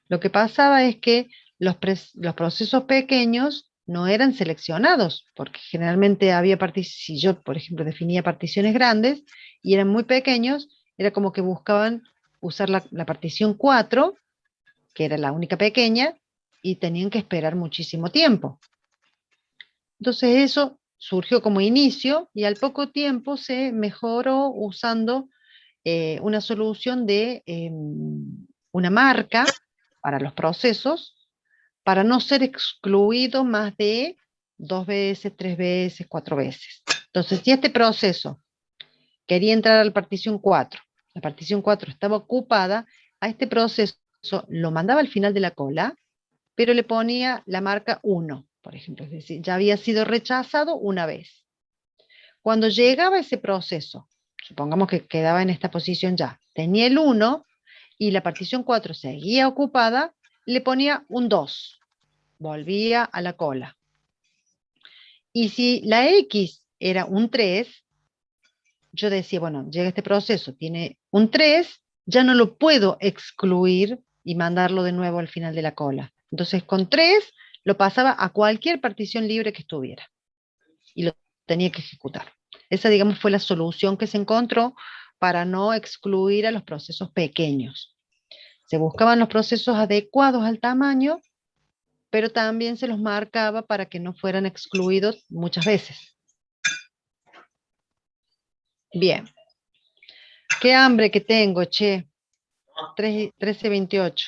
Lo que pasaba es que los procesos pequeños no eran seleccionados, porque generalmente había particiones, si yo, por ejemplo, definía particiones grandes y eran muy pequeños, era como que buscaban usar la partición 4, que era la única pequeña, y tenían que esperar muchísimo tiempo. Entonces eso surgió como inicio y al poco tiempo se mejoró usando una solución de una marca para los procesos, para no ser excluido más de 2 veces, 3 veces, 4 veces. Entonces, si este proceso quería entrar a la partición 4, la partición 4 estaba ocupada, a este proceso lo mandaba al final de la cola, pero le ponía la marca 1, por ejemplo, es decir, ya había sido rechazado una vez. Cuando llegaba ese proceso, supongamos que quedaba en esta posición ya, tenía el 1 y la partición 4 seguía ocupada, le ponía un 2, volvía a la cola. Y si la X era un 3, yo decía, bueno, llega este proceso, tiene un 3, ya no lo puedo excluir y mandarlo de nuevo al final de la cola. Entonces con 3 lo pasaba a cualquier partición libre que estuviera y lo tenía que ejecutar. Esa, digamos, fue la solución que se encontró para no excluir a los procesos pequeños. Se buscaban los procesos adecuados al tamaño, pero también se los marcaba para que no fueran excluidos muchas veces. Bien. Qué hambre que tengo, che. 13:28.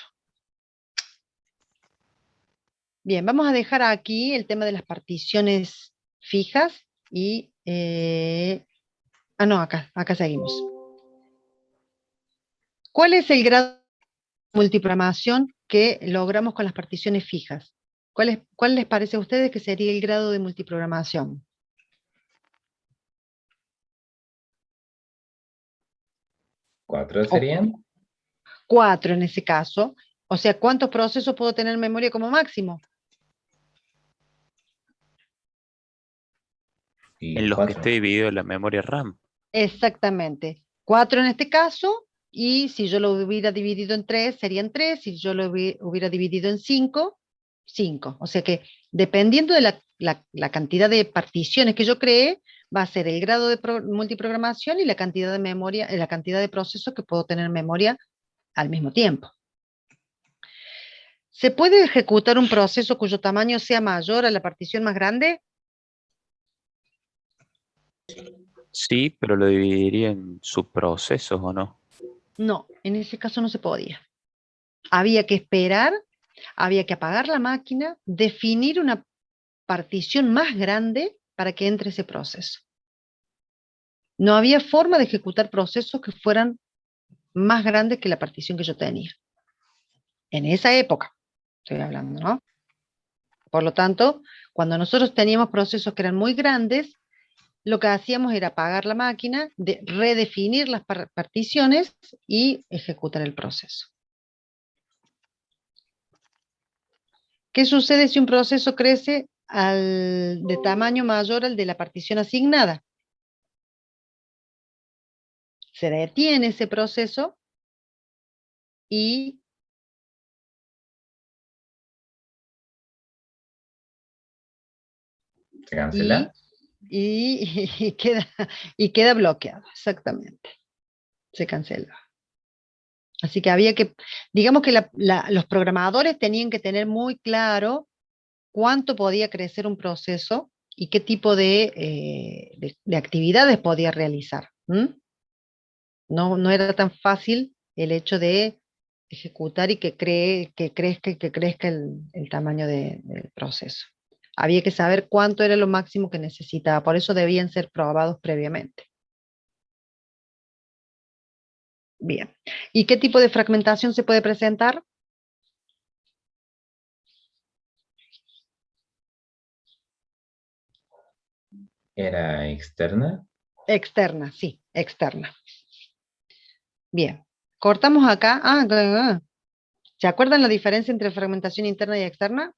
Bien, vamos a dejar aquí el tema de las particiones fijas y... no, acá seguimos. ¿Cuál es el grado de multiprogramación que logramos con las particiones fijas? ¿Cuál les parece a ustedes que sería el grado de multiprogramación? 4 serían. 4 en ese caso. O sea, ¿cuántos procesos puedo tener en memoria como máximo? Y En los que 4. esté dividido la memoria RAM. Exactamente. 4 en este caso, y si yo lo hubiera dividido en 3, serían 3, si yo lo hubiera dividido en 5, 5. O sea que dependiendo de la cantidad de particiones que yo cree, va a ser el grado de multiprogramación y la cantidad de memoria, la cantidad de procesos que puedo tener en memoria al mismo tiempo. ¿Se puede ejecutar un proceso cuyo tamaño sea mayor a la partición más grande? Sí, pero lo dividiría en subprocesos, ¿o no? No, en ese caso no se podía. Había que esperar, había que apagar la máquina, definir una partición más grande para que entre ese proceso. No había forma de ejecutar procesos que fueran más grandes que la partición que yo tenía. En esa época, estoy hablando, ¿no? Por lo tanto, cuando nosotros teníamos procesos que eran muy grandes, lo que hacíamos era apagar la máquina, redefinir las particiones y ejecutar el proceso. ¿Qué sucede si un proceso crece de tamaño mayor al de la partición asignada? Se detiene ese proceso y ¿Se cancela? y queda bloqueado, exactamente. Se cancela. Así que había que, digamos que los programadores tenían que tener muy claro cuánto podía crecer un proceso y qué tipo de actividades podía realizar. No era tan fácil el hecho de ejecutar y que crezca el tamaño del proceso. Había que saber cuánto era lo máximo que necesitaba, por eso debían ser probados previamente. Bien. ¿Y qué tipo de fragmentación se puede presentar? ¿Era externa? Externa, sí, externa. Bien. Cortamos acá. ¿Se acuerdan la diferencia entre fragmentación interna y externa?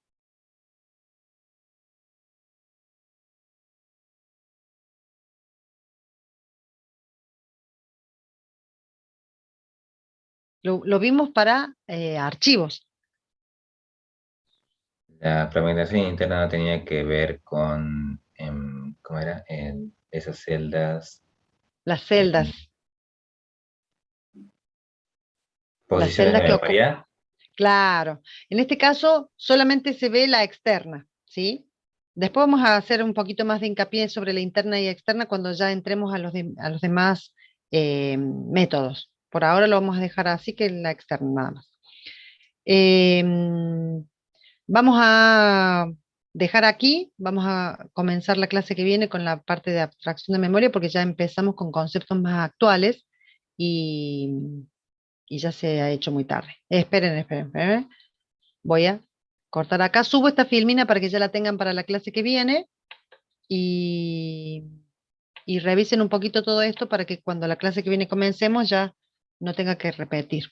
Lo vimos para archivos. La fragmentación interna no tenía que ver con, ¿cómo era? En esas celdas, Las celdas. Las posiciones de celdas que ocupan. memoria. Claro. En este caso solamente se ve la externa, ¿sí? Después vamos a hacer un poquito más de hincapié sobre la interna y externa cuando ya entremos a los demás métodos. Por ahora lo vamos a dejar así, que la externa nada más. Vamos a dejar aquí, vamos a comenzar la clase que viene con la parte de abstracción de memoria porque ya empezamos con conceptos más actuales y ya se ha hecho muy tarde. Esperen. Voy a cortar acá, subo esta filmina para que ya la tengan para la clase que viene y, y revisen un poquito todo esto para que cuando la clase que viene comencemos ya no tenga que repetir.